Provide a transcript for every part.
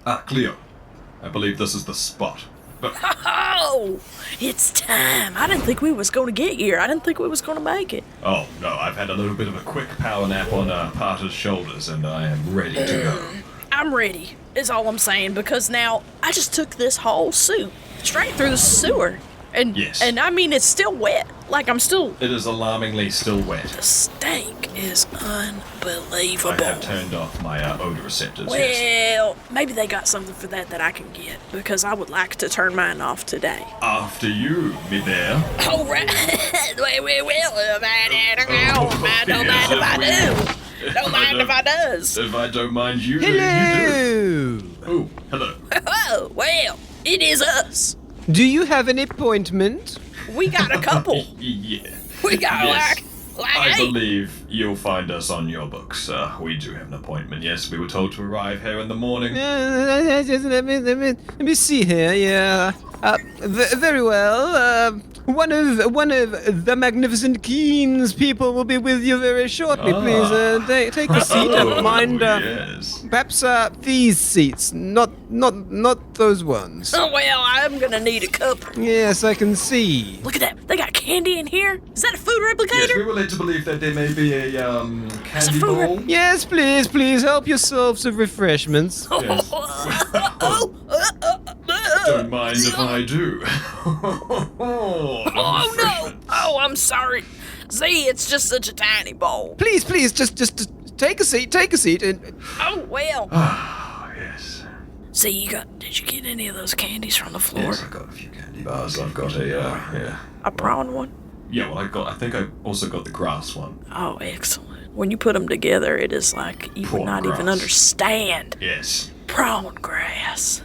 Cleo. I believe this is the spot. But Oh, it's time. I didn't think we was going to get here. I didn't think we was going to make it. oh no, I've had a little bit of a quick power nap on Parter's shoulders, and I am ready to go. I'm ready, is all I'm saying, because now I just took this whole suit straight through the sewer. And, Yes. and I mean, it's still wet. Like, I'm still... It is alarmingly still wet. The stank is unbelievable. I have turned off my odor receptors. Yes. Well, maybe they got something for that I can get, because I would like to turn mine off today. After you, me there. All right. Well, don't mind if I do. Don't mind if I does. If I don't mind you, Hello. then you do. Oh, hello. Oh, well, it is us. Do you have an appointment? We got a couple. Yeah. We got Yes. like I 8. believe you'll find us on your books. We do have an appointment. Yes, we were told to arrive here in the morning. Let me see here. Yeah. Very well. One of the magnificent KHEEN's people will be with you very shortly. Please take a seat. Oh, Mind. yes. Perhaps these seats, not those ones. Oh, well, I'm gonna need a couple. Yes, I can see. Look at that. They got candy in here. Is that a food replicator? Yes, we were led to believe that there may be a candy food bowl. Yes, please help yourselves of refreshments. Yes. Don't mind if I do. Oh, no. Oh, I'm sorry. See, it's just such a tiny bowl. Please, just take a seat. And Oh, well. Ah, yes. See, did you get any of those candies from the floor? Yes, I've got a few candy bars. I've got a A prawn one? Yeah, well, I think I also got the grass one. Oh, excellent. When you put them together, it is like you would Prawn not even grass. understand. Yes. Prawn grass.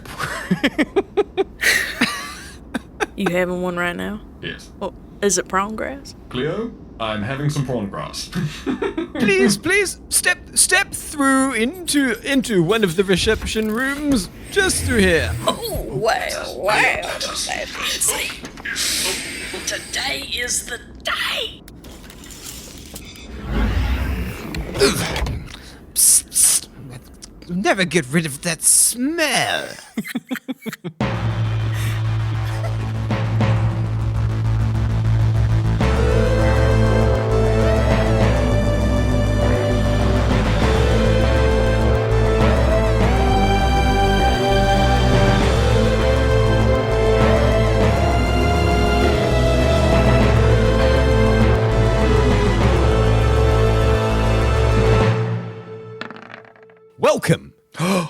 You having one right now? Yes. Oh, is it prawn grass? Cleo, I'm having some prawn grass. please step through into one of the reception rooms, just through here. Oh, wow. That's fancy. Today is the day. Psst. Never get rid of that smell. Welcome,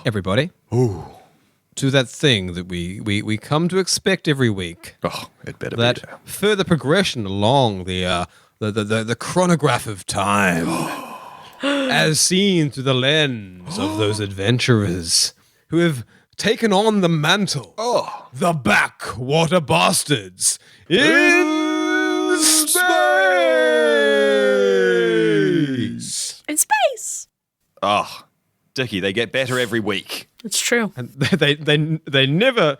everybody, to that thing that we come to expect every week. Oh, it better That be so. further progression along the chronograph of time, as seen through the lens of those adventurers who have taken on the mantle, the Backwater Bastards, in space. In space. Oh, Dickie, they get better every week. It's true. And they never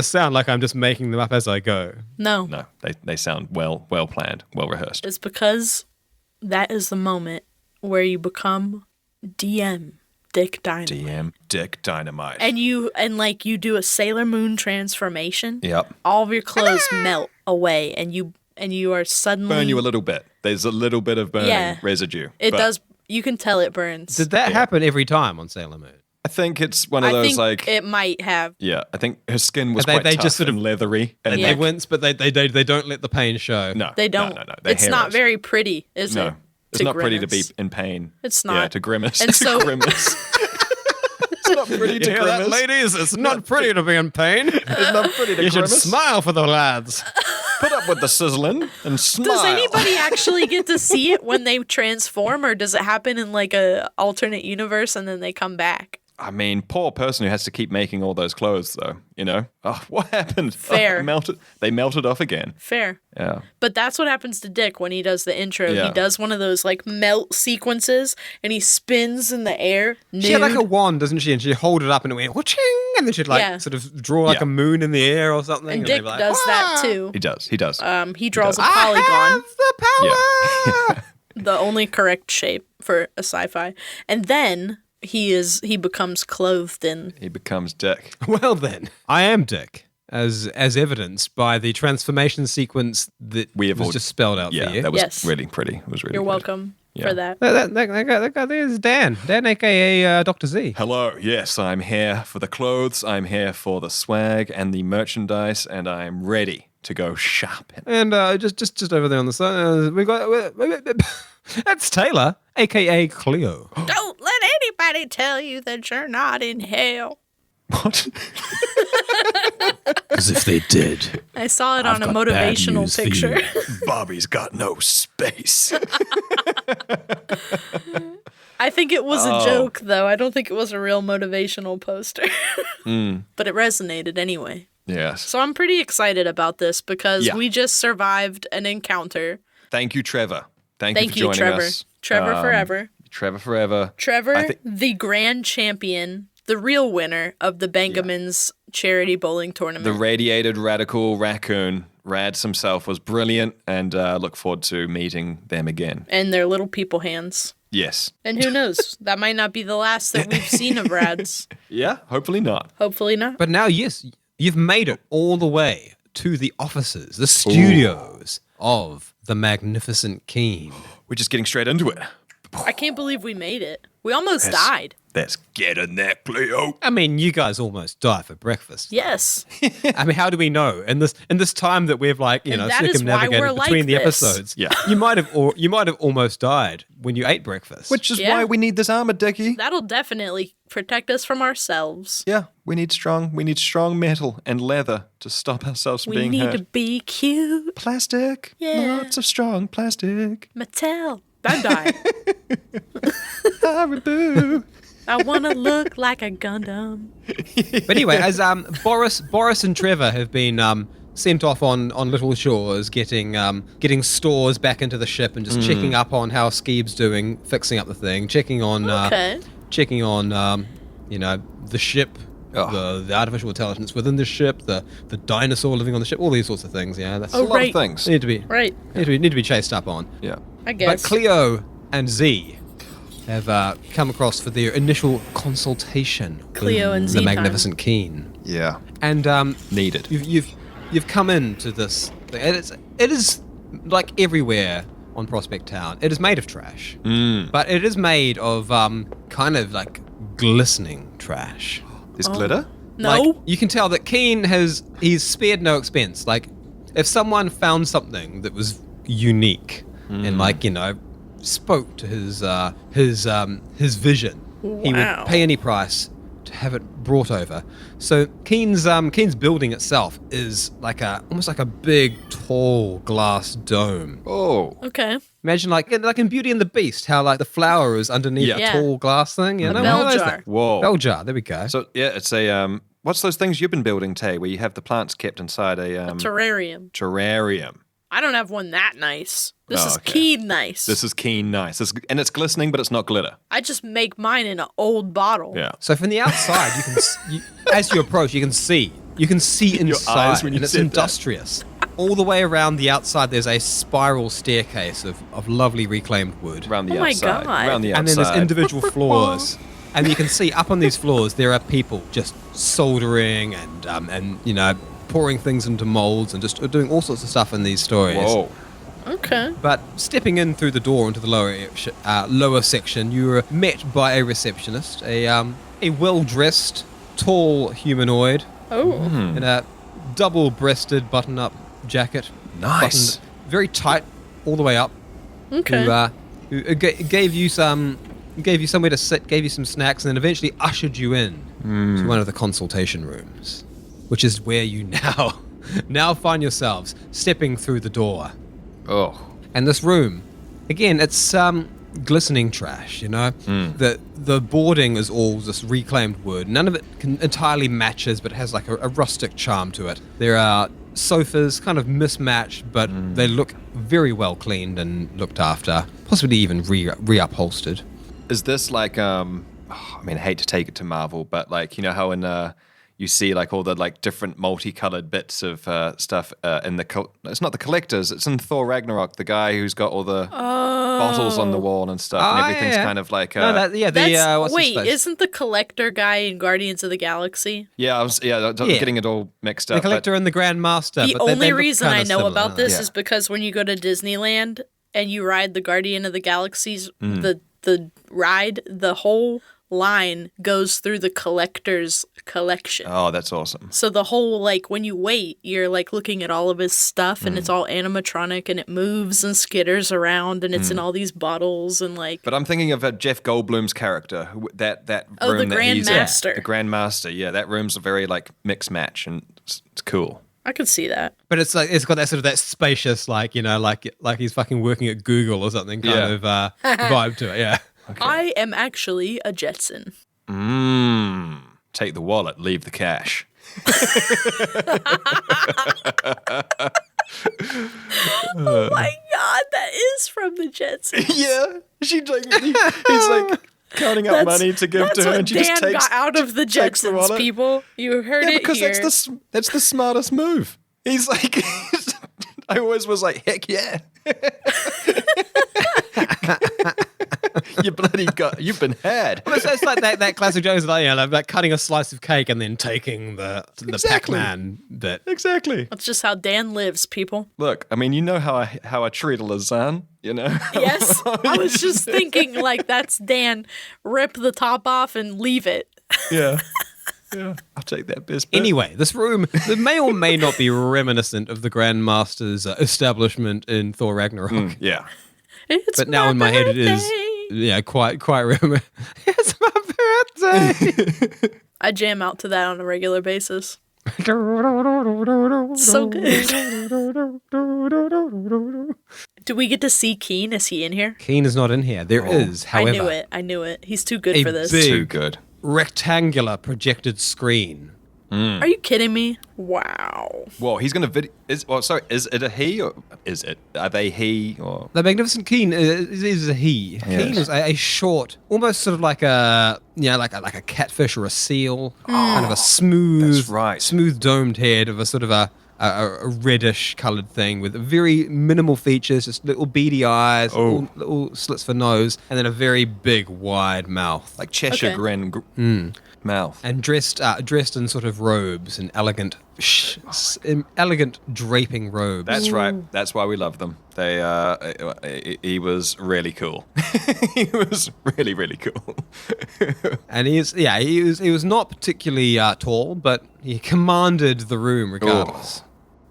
sound like I'm just making them up as I go. No. No, they sound well planned, well rehearsed. It's because that is the moment where you become DM Dick Dynamite. DM Dick Dynamite. And you do a Sailor Moon transformation. Yep. All of your clothes melt away and you are suddenly Burn you a little bit. There's a little bit of burning residue. It but does. You can tell it burns. Did that happen every time on Sailor Moon? I think it's one of those think it might have. Yeah, I think her skin was They- quite they tough just sort of- and leathery. And They wince, but they don't let the pain show. no, They don't. No. It's not very pretty, is it? No, it's not pretty to be in pain. It's Yeah, not. to grimace. And so- grimace. It's not pretty to You hear that, grimace. ladies? It's not pretty to be in pain. It's not pretty to You should grimace. smile for the lads. Put up with the sizzling and smile. Does anybody actually get to see it when they transform, or does it happen in like a alternate universe and then they come back? I mean, poor person who has to keep making all those clothes, though. You know, oh, what happened? Fair. Oh, they melted off again. Fair. Yeah. But that's what happens to Dick when he does the intro. Yeah. He does one of those like melt sequences and he spins in the air. Nude. She had like a wand, doesn't she? And she'd hold it up and it went wha-ching, and then she'd like Yeah. sort of draw like Yeah. a moon in the air or something. and they'd Dick be like, does that "Ah, too. He does. He does. He draws a I polygon, have the power. the only correct shape for a sci-fi. And then he becomes clothed in. He becomes Dick. Well then, I am Dick, as evidenced by the transformation sequence that We have was all- just spelled out Yeah, for you. that was Yes. really pretty. It was really You're good. welcome for that. That guy there is Dan, aka Dr. Z. Hello, yes, I'm here for the clothes, I'm here for the swag and the merchandise, and I'm ready to go shopping. And just over there on the side, we got that's Taylor, aka Cleo. Don't let anybody tell you that you're not in hell. What? As if they did. I saw it on a got bad motivational news for picture. Bobby's got no space. I think it was Oh. a joke, though. I don't think it was a real motivational poster. But it resonated anyway. Yes. So I'm pretty excited about this because Yeah. we just survived an encounter. Thank you, Trevor. Thank you Thank for you, joining Trevor. us. Trevor forever. Trevor forever. Trevor, I thi- the grand champion, the real winner of the Benjamin's charity bowling tournament. The radiated radical raccoon, Rads himself, was brilliant, and look forward to meeting them again. and their little people hands. Yes. And who knows? That might not be the last that we've seen of Rads. Yeah, hopefully not. Hopefully not. But now, yes, you've made it all the way to the offices, the studios of the magnificent KHEEN. We're just getting straight into it. I can't believe we made it. We almost died. Let's get in there, Cleo. I mean, you guys almost die for breakfast. Yes. I mean, how do we know? In this time that we've And that is why circumnavigated we're between like the this. episodes, Yeah. you might have almost died when you ate breakfast. Which is Yeah. why we need this armor, Dickie. That'll definitely protect us from ourselves. Yeah, we need strong metal and leather to stop ourselves from We being need hurt. to be cute. Plastic. Yeah. Lots of strong plastic. Mattel. Bandai. Haribo. I want to look like a Gundam. But anyway, as Boris and Trevor have been sent off on little shores, getting stores back into the ship and just checking up on how Skeeb's doing, fixing up the thing, checking on Okay. the ship, the artificial intelligence within the ship, the dinosaur living on the ship, all these sorts of things. Yeah, that's Oh, A lot right. of things. need to be Right. need to be chased up on. Yeah. I But guess. Cleo and Z have come across for their initial consultation Cleo with and the Z time. magnificent KHEEN. Yeah. And Needed. you've come into this. It is like everywhere on Prospect Town. It is made of trash, but it is made of kind of like glistening trash. There's glitter? No. Like, you can tell that KHEEN he's spared no expense. Like, if someone found something that was unique and spoke to his vision, he Wow. would pay any price to have it brought over. So KHEEN's building itself is almost like a big tall glass dome. Oh. Okay. Imagine like in Beauty and the Beast, how like the flower is underneath Yeah. a Yeah. tall glass thing. You A know, bell what is jar. that? Whoa. Bell jar. There we go. So, yeah, it's a, what's those things you've been building, Tay, where you have the plants kept inside a, Terrarium. terrarium? I don't have one that nice. This Oh, is okay. key nice. This is KHEEN nice. And it's glistening, but it's not glitter. I just make mine in an old bottle. Yeah. So from the outside, you can, as you approach, you can see inside, eyes when you and it's said that. industrious. All the way around the outside, there's a spiral staircase of lovely reclaimed wood, Around the Oh my outside. God. Around the and outside. then there's individual floors, and you can see up on these floors there are people just soldering and pouring things into molds and just doing all sorts of stuff in these stories. Whoa. Okay. But stepping in through the door into the lower section, you were met by a receptionist, a well-dressed, tall humanoid Oh. in a double-breasted button-up jacket, Nice. buttoned very tight all the way up. Okay. Who gave you somewhere to sit, gave you some snacks, and then eventually ushered you in to one of the consultation rooms, which is where you now find yourselves stepping through the door. Oh. And this room, again, it's glistening trash, The boarding is all just reclaimed wood. None of it entirely matches, but it has like a rustic charm to it. There are sofas, kind of mismatched, but they look very well cleaned and looked after, possibly even reupholstered. Is this like, I hate to take it to Marvel, but like, how in, you see like all the like different multicolored bits of stuff in the. It's not the collectors. It's in Thor Ragnarok. The guy who's got all the bottles on the wall and stuff, and everything's kind of like. What's wait, his face? isn't the collector guy in Guardians of the Galaxy? I'm getting it all mixed up. The collector and the Grandmaster. The but they only look reason kinda I know similar, about don't they? this is because when you go to Disneyland and you ride the Guardian of the Galaxies, the ride, the whole line goes through the collector's collection. Oh, that's awesome. So the whole, like, when you wait, you're, like, looking at all of his stuff, and it's all animatronic, and it moves and skitters around, and it's in all these bottles, and, like... But I'm thinking of Jeff Goldblum's character, that Oh, room the that he's in. Grandmaster. The Grandmaster, yeah, that room's a very, like, mix match, and it's cool. I could see that. But it's like it's got that sort of that spacious, like, you know, like he's fucking working at Google or something kind of vibe to it. Yeah. Okay. I am actually a Jetson. Take the wallet, leave the cash. Oh my god, that is from the Jetsons. Yeah, he's like counting up money to give to her, and she Dan just takes got out of the takes the Jetsons, wallet. people. You heard it because here. that's the smartest move. He's like, I always was like, heck yeah. You've been had. Well, it's like that classic joke, like, you know, like cutting a slice of cake and then taking the Exactly. Pac-Man bit. Exactly. That's just how Dan lives, people. Look, I mean, you know how I treat a lasagna, you know? Yes, I was just thinking, like, that's Dan. Rip the top off and leave it. Yeah. Yeah, I'll take that best bit. Anyway, this room that may or may not be reminiscent of the Grandmaster's establishment in Thor Ragnarok. Yeah. It's But now in my head it is, birthday. quite it's my birthday. I jam out to that on a regular basis. So good. Do we get to see KHEEN? Is he in here? KHEEN is not in here. There is, however, I knew it. He's too good a for this. big- Too good. rectangular projected screen. Are you kidding me? Wow. Whoa, he's going to is it a he or is it? Are they he or? The Magnificent KHEEN is a he. KHEEN is a short, almost sort of like a like a catfish or a seal, kind of a smooth, That's right. smooth domed head of a sort of a reddish coloured thing with very minimal features, just little beady eyes, little slits for nose, and then a very big wide mouth. Like Cheshire Okay. Grin mouth. And dressed in sort of robes and elegant draping robes. That's right. That's why we love them. They he was really cool. He was really, really cool. And he was not particularly tall, but he commanded the room regardless.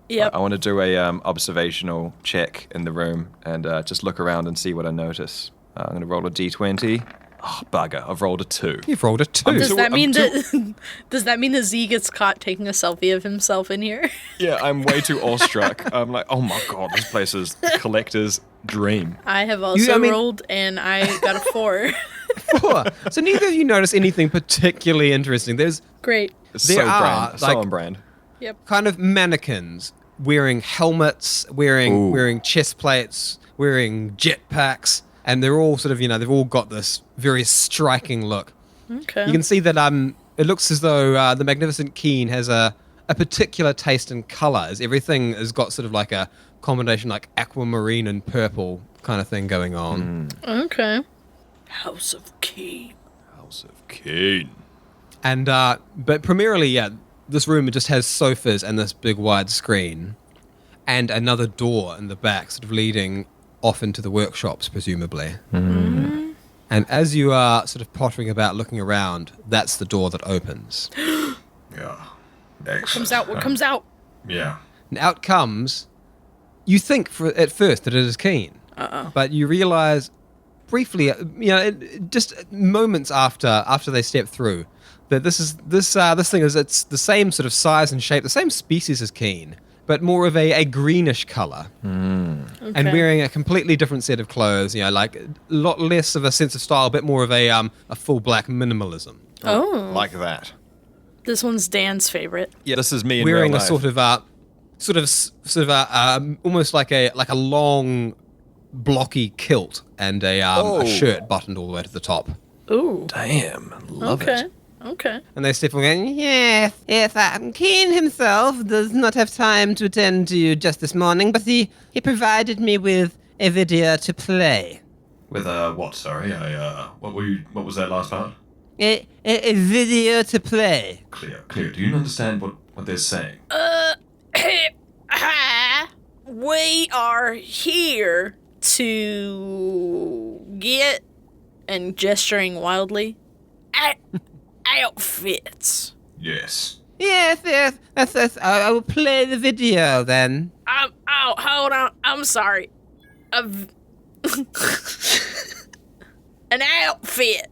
Yep. I want to do a observational check in the room and just look around and see what I notice. I'm going to roll a d20. Oh, bugger. I've rolled a 2. You've rolled a 2. Does that mean I'm that does that mean that Z gets caught taking a selfie of himself in here? Yeah, I'm way too awestruck. I'm like, oh my god, this place is the collector's dream. I have also mean- rolled and I got a 4. 4. So neither of you notice anything particularly interesting. There's Great. It's There so are, brand, like- so on brand. Yep. kind of mannequins wearing helmets, wearing chest plates, wearing jetpacks, and they're all sort of, they've all got this very striking look. Okay. You can see that it looks as though the Magnificent KHEEN has a particular taste in colours. Everything has got sort of like a combination like aquamarine and purple kind of thing going on. Okay. House of KHEEN. House of KHEEN. And but primarily, this room just has sofas and this big wide screen, and another door in the back, sort of leading off into the workshops, presumably. And as you are sort of pottering about, looking around, that's the door that opens. Yeah. Excellent. Comes out. What comes out? Yeah. And out comes. You think at first that it is KHEEN, but you realise briefly, just moments after they step through, that this thing is it's the same sort of size and shape, the same species as KHEEN, but more of a greenish colour, and wearing a completely different set of clothes. Like a lot less of a sense of style, a bit more of a full black minimalism. Oh. Like that. This one's Dan's favorite. Yeah, this is me in Wearing real a life. sort of almost like a long blocky kilt and a shirt buttoned all the way to the top. Ooh. Damn, love Okay. it. Okay. And they step forward and yes, KHEEN himself does not have time to attend to you just this morning, but he provided me with a video to play. With what? Sorry, what was that last part? A video to play. Cleo, do you understand what they're saying? We are here to get, and gesturing wildly, outfits. Yes. Yes. I will play the video then. Hold on. I'm sorry. An outfit.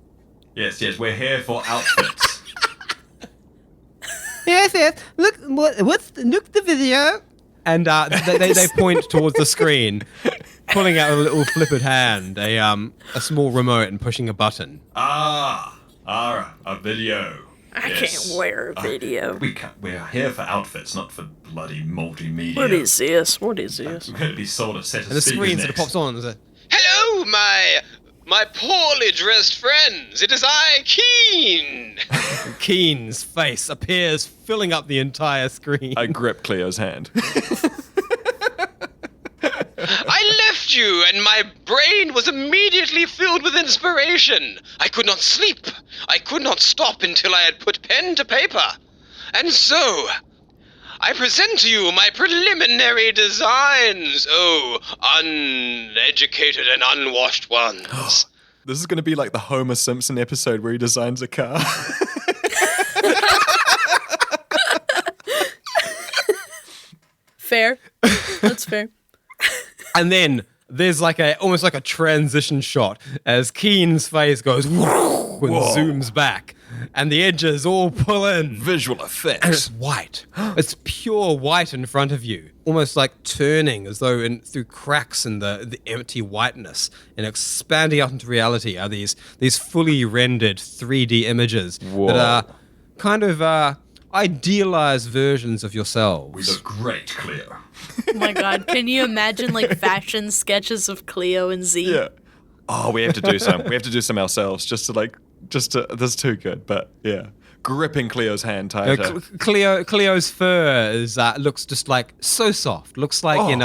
Yes, we're here for outfits. Yes. Look the video. And they point towards the screen, pulling out a little flippered hand, a small remote, and pushing a button. A video. I can't wear a video. We're here for outfits, not for bloody multimedia. What is this? We're going to be sold a set of And the screen speakers sort of next. pops on. And there's a, Hello, my poorly dressed friends. It is I, KHEEN. KHEEN's face appears, filling up the entire screen. I grip Cleo's hand. I left you, and my brain was immediately filled with inspiration. I could not sleep. I could not stop until I had put pen to paper. And so, I present to you my preliminary designs, uneducated and unwashed ones. This is going to be like the Homer Simpson episode where he designs a car. Fair. That's fair. And then there's almost like a transition shot as KHEEN's face goes and zooms back, and the edges all pull in. Visual And effects. it's white. It's pure white in front of you, almost like turning as though through cracks in the empty whiteness, and expanding out into reality are these fully rendered 3D images that are kind of idealized versions of We yourselves. look great, Cleo. Oh my god. Can you imagine fashion sketches of Cleo and Z? Yeah. Oh, we have to do some. We have to do some ourselves just to this is too good, but yeah. Gripping Cleo's hand tighter. Cleo's fur looks just so soft. Looks like,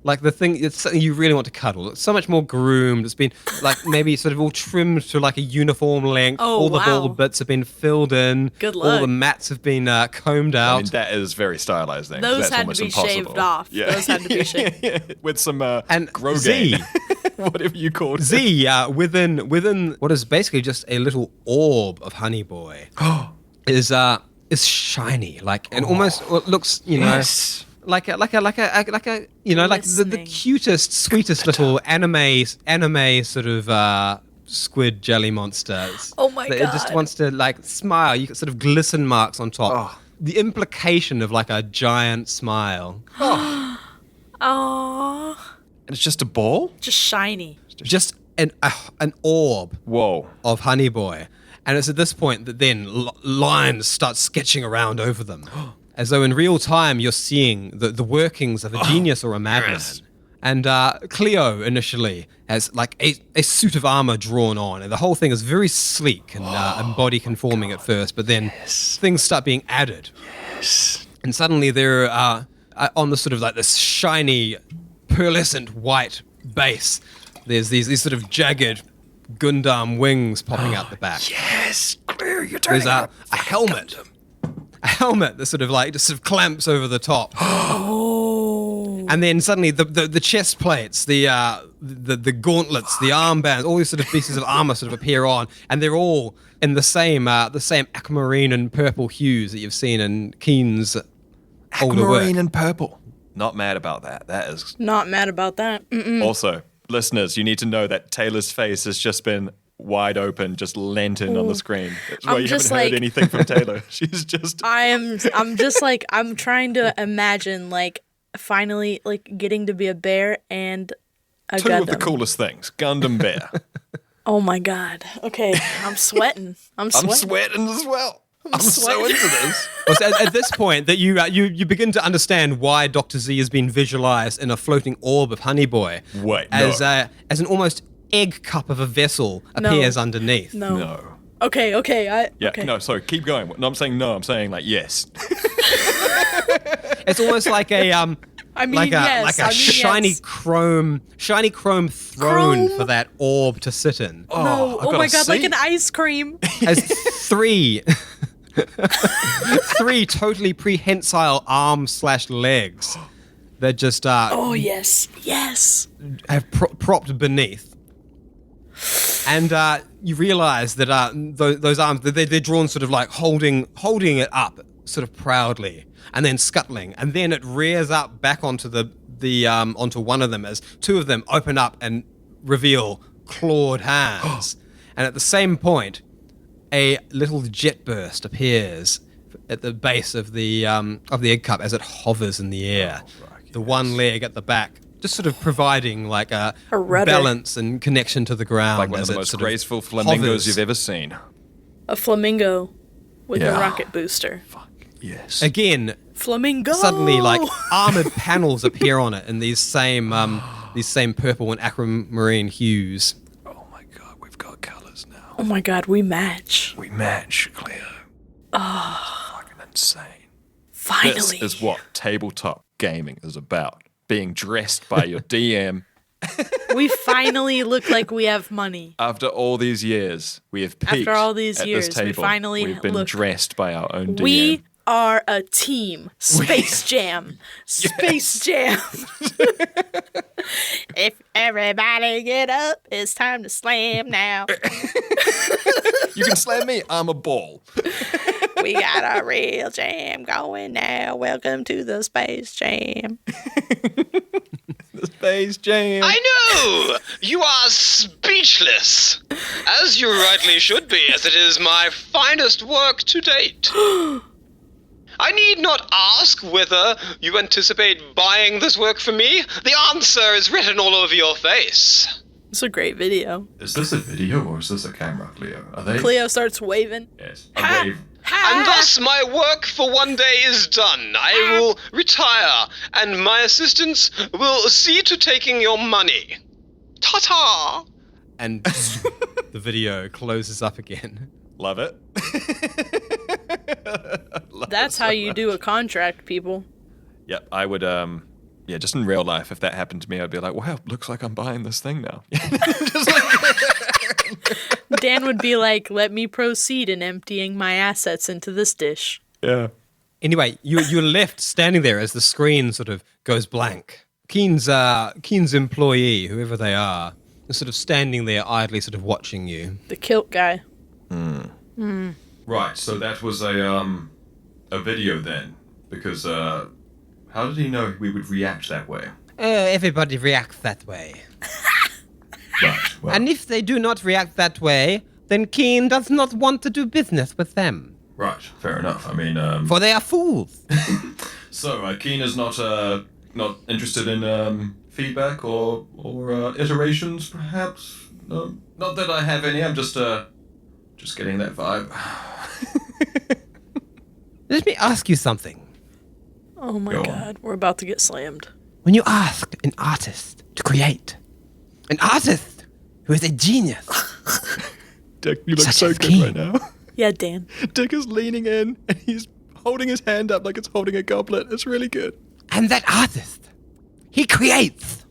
like the thing, it's something you really want to cuddle. It's so much more groomed. It's been maybe sort of all trimmed to a uniform length. Oh, all the wow. ball bits have been filled in. Good All luck. the mats have been combed out. I mean, that is very stylized then. 'cause Those that's had to almost be impossible. shaved off. Yeah. Those had to be shaved. With some And Rogaine. Z. Whatever you called it. Z, within what is basically just a little orb of Honey Boy, is shiny, and almost looks, Yes. like the Glistening. cutest, sweetest little anime sort of squid jelly monsters. Oh my It just God. wants to smile. You get sort of glisten marks on top. The implication of a giant smile. Aww. And it's just a ball? Just shiny. Just an orb Whoa. of Honey Boy. And it's at this point that then lines start sketching around over them. As though in real time you're seeing the workings of a genius or a madman. yes. And Cleo initially has a suit of armor drawn on, and the whole thing is very sleek and body conforming at first, but then things start being added. Yes. And suddenly they're on the sort of this shiny, pearlescent white base. There's these sort of jagged Gundam wings popping out the back. Yes. Clear, you're turning There's a helmet. A helmet that sort of clamps over the top. And then suddenly the chest plates, the gauntlets, the armbands, all these sort of pieces of armor sort of appear on, and they're all in the same aquamarine and purple hues that you've seen in KHEEN's older work. Aquamarine and purple. Not mad about that. That is. Not mad about that. Mm-mm. Also, listeners, you need to know that Taylor's face has just been wide open, just lent in on the screen. That's why I'm you just haven't heard anything from Taylor. She's just. I'm just I'm trying to imagine finally getting to be a bear and a Two Gundam. of the coolest things. Gundam Bear. Oh my god. Okay, I'm sweating. I'm I'm sweating. sweating as well. I'm so sweating. into this. Well, so at this point, that you begin to understand why Dr. Z has been visualized in a floating orb of Honey Boy, Wait, as no. as an almost egg cup of a vessel appears underneath. No. No. Okay. Yeah, okay. no, sorry, keep going. No, I'm saying no, I'm saying like yes. It's almost like a yes. shiny yes. chrome throne Chrome? for that orb to sit in. No. I've Oh got my a god, like seat. an ice cream. Has three totally prehensile arms/legs that just Oh yes. Yes. have propped beneath. And you realize that those arms, they're drawn sort of like holding it up sort of proudly and then scuttling. And then it rears up back onto onto one of them as two of them open up and reveal clawed hands. And at the same point, a little jet burst appears at the base of the egg cup as it hovers in the air. The one leg at the back, just sort of providing like a rudder. balance and connection to the ground. Like one of as the it most sort of graceful flamingos hovers. you've ever seen. A flamingo with a Yeah. rocket booster. Yes. Again, Flamingo. suddenly like armored panels appear on it in these same purple and aquamarine hues. Oh my god, we've got colours now. Oh my god, we match. We match, Cleo. Oh. Fucking insane. Finally. This is what tabletop gaming is about. Being dressed by your DM. We finally look like we have money. After all these years, we have peaked After all these at years, this we table. finally We've been look- dressed by our own DM. We are a team. Space Jam. Space Jam. If everybody get up, it's time to slam now. You can slam me, I'm a ball. We got a real jam going now. Welcome to the Space Jam. The Space Jam. I know! You are speechless! As you rightly should be, as it is my finest work to date. I need not ask whether you anticipate buying this work from me. The answer is written all over your face. It's a great video. Is this a video or is this a camera, Cleo? Are they? Cleo starts waving. Yes. Ha! A wave. And thus my work for one day is done. I will retire, and my assistants will see to taking your money. Ta-ta! And the video closes up again. Love it. That's how you do a contract, people. Yep, I would, just in real life, if that happened to me, I'd be like, wow, looks like I'm buying this thing now. Just like, Dan would be like, let me proceed in emptying my assets into this dish. yeah. Anyway, you're left standing there as the screen sort of goes blank. KHEEN's employee, whoever they are, is sort of standing there idly sort of watching you. The kilt guy. Right. So that was a video then, because how did he know we would react that way? Everybody reacts that way. Right. Well, And if they do not react that way, then KHEEN does not want to do business with them. right. Fair enough. I mean, For they are fools. so KHEEN is not interested in feedback or iterations, perhaps. No, not that I have any. I'm just getting that vibe. Let me ask you something. Oh my Go on. god, we're about to get slammed. When you ask an artist to create, an artist who is a genius, Dick, you look Such so as good KHEEN. right now. Yeah, Dan. Dick is leaning in, and he's holding his hand up like it's holding a goblet. It's really good. and that artist, he creates.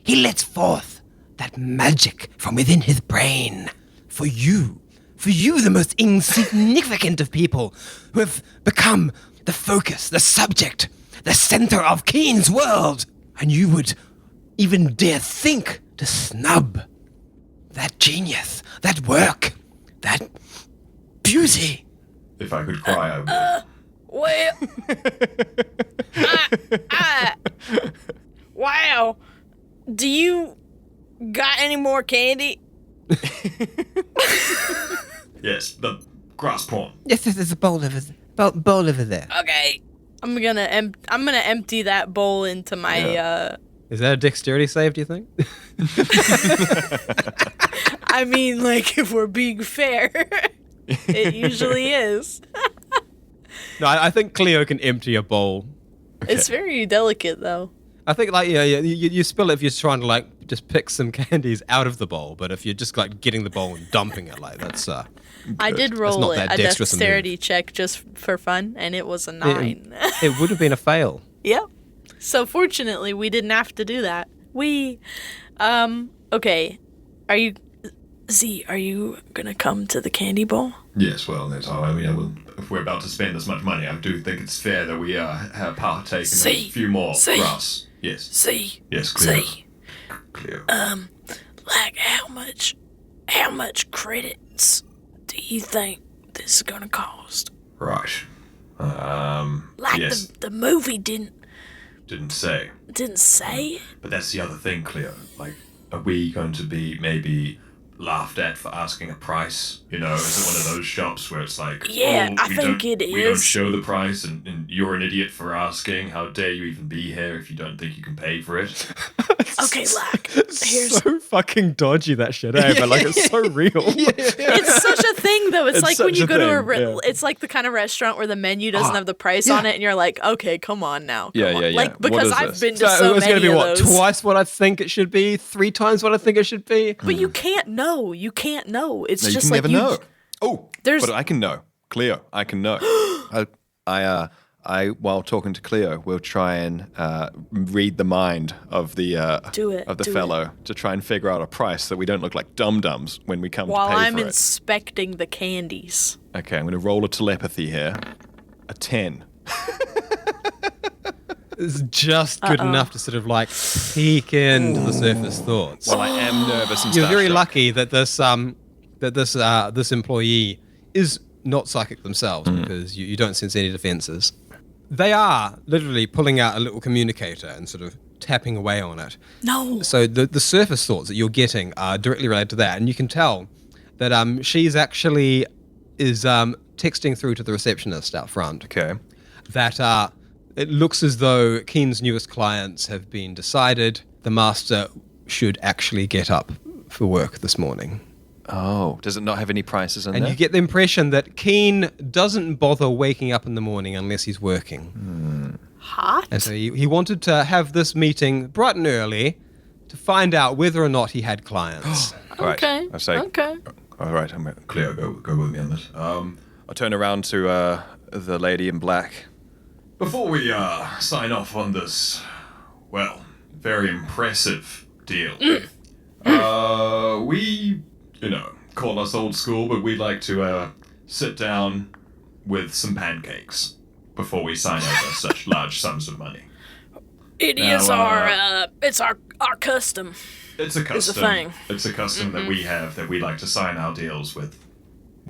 He lets forth that magic from within his brain for you, the most insignificant of people who have become the focus, the subject, the center of KHEEN's world. And you would even dare think to snub that genius, that work, that beauty. If I could cry, I would. Well, wow. Do you got any more candy? Yes, the grass pawn. Yes, there's a bowl over there. Okay. I'm gonna empty that bowl into my Is that a dexterity save, do you think? I mean, like, if we're being fair, it usually is. No, I think Cleo can empty a bowl. It's very delicate, though. I think, like, you spill it if you're trying to, like, just pick some candies out of the bowl, but if you're just like getting the bowl and dumping it, like that's I did That's roll not a that dexterous a dexterity check just for fun, and it was a 9. it would have been a fail. Yep. So fortunately, we didn't have to do that. Okay. Are you gonna come to the candy bowl? Yes, well, that's all. I mean, if we're about to spend this much money, I do think it's fair that we have partake in a few more for us. Yes. Yes, Cleo. Cleo. Like how much credits do you think this is gonna cost? Right. Like yes. the movie didn't say. Didn't say? But that's the other thing, Cleo. Like, are we going to be maybe laughed at for asking a price? You know, is it one of those shops where it's like, Yeah, oh, I think it we don't is. show the price and you're an idiot for asking. How dare you even be here if you don't think you can pay for it? Okay, like here's so fucking dodgy that shit, but like it's so real. It's such a thing though. It's like when such you a go to thing, it's like the kind of restaurant where the menu doesn't have the price on it and you're like, okay, come on now. Come on. Like, What because is I've this? been to So so it was many going to be of what, those. twice what I think it should be, 3 times what I think it should be. But you can't know. You can't know. It's No, you just can like never you know. Oh, there's- but I can know. Cleo, I can know. I while talking to Cleo, will try and read the mind of the fellow to try and figure out a price that we don't look like dum-dums when we come while to pay I'm for it. inspecting the candies. Okay, I'm going to roll a telepathy here. A 10. It's just good enough to sort of like peek into the surface thoughts. Well, I am nervous and You're very starstruck. lucky that this employee is not psychic themselves because you don't sense any defenses. They are literally pulling out a little communicator and sort of tapping away on it. No. So the surface thoughts that you're getting are directly related to that, and you can tell that she's actually is texting through to the receptionist out front. Okay. That it looks as though KHEEN's newest clients have been decided. The master should actually get up for work this morning. Oh, does it not have any prices in And there? you get the impression that KHEEN doesn't bother waking up in the morning unless he's working. Hot? And so he wanted to have this meeting bright and early to find out whether or not he had clients. All right, Okay. I say, Okay. all right, Cleo, go with me on this. I'll turn around to the lady in black. Before we sign off on this, well, very impressive deal, we, call us old school, but we'd like to sit down with some pancakes before we sign over such large sums of money. It Now, is it's our custom. It's a custom. thing. It's a custom that we have that we like to sign our deals with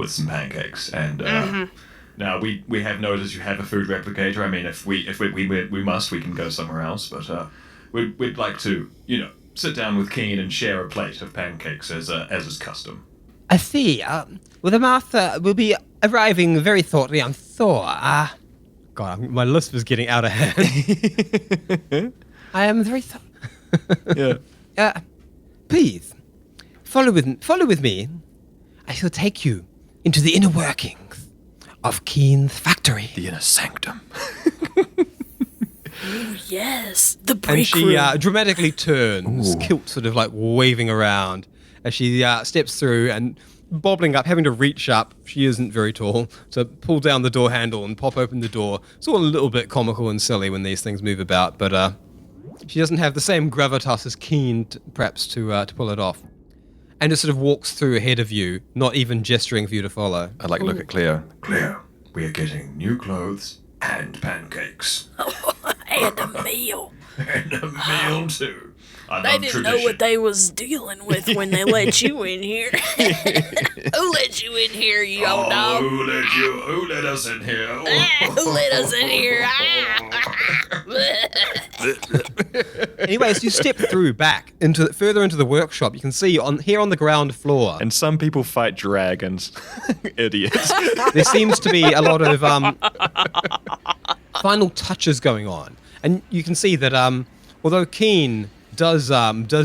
some pancakes. And now we have noticed you have a food replicator. I mean, if we must, we can go somewhere else. But we'd like to sit down with KHEEN and share a plate of pancakes as is custom. I see. Well, the master will be arriving very shortly on Thor. God, my lisp is getting out of hand. I am very Yeah. Please, follow with me. I shall take you into the inner workings of KHEEN's factory. The inner sanctum. Yes, the And break she room. dramatically turns, kilt sort of like waving around as she steps through and bobbling up, having to reach up. She isn't very tall, so pull down the door handle and pop open the door. It's all a little bit comical and silly when these things move about, but she doesn't have the same gravitas as KHEEN, perhaps, to pull it off. And just sort of walks through ahead of you, not even gesturing for you to follow. I'd like to look at Cleo. Cleo, we are getting new clothes and pancakes. And a meal. And a meal, too. I They love didn't tradition. know what they was dealing with when they let you in here. Who let you in here, you old dog? Who let us in here? Who let us in here? Anyways, you step through back further into the workshop. You can see on the ground floor. And some people fight dragons. Idiots. There seems to be a lot of final touches going on, and you can see that although KHEEN does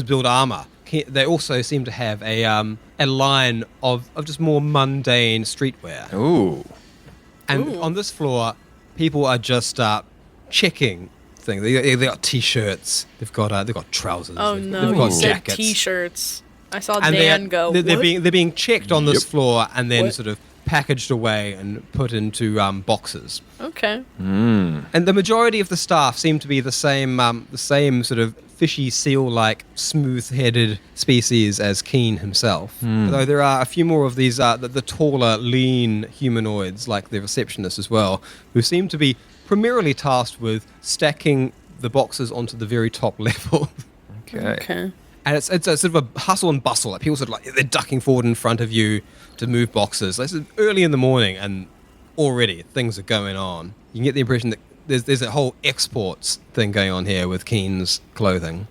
build armor, they also seem to have a line of just more mundane streetwear. Ooh. And on this floor, people are just checking everything. They got t-shirts. They've got trousers. Oh they've no, got you said jackets. t-shirts. I saw And Dan go. they're being checked on this floor and then What? sort of packaged away and put into boxes. Okay. And the majority of the staff seem to be the same sort of fishy seal-like, smooth-headed species as KHEEN himself. Though there are a few more of these the taller, lean humanoids, like the receptionist as well, who seem to be primarily tasked with stacking the boxes onto the very top level. Okay. And it's a sort of a hustle and bustle. Like people sort of like they're ducking forward in front of you to move boxes. Like, it's early in the morning, and already things are going on. You can get the impression that there's a whole exports thing going on here with KHEEN's clothing.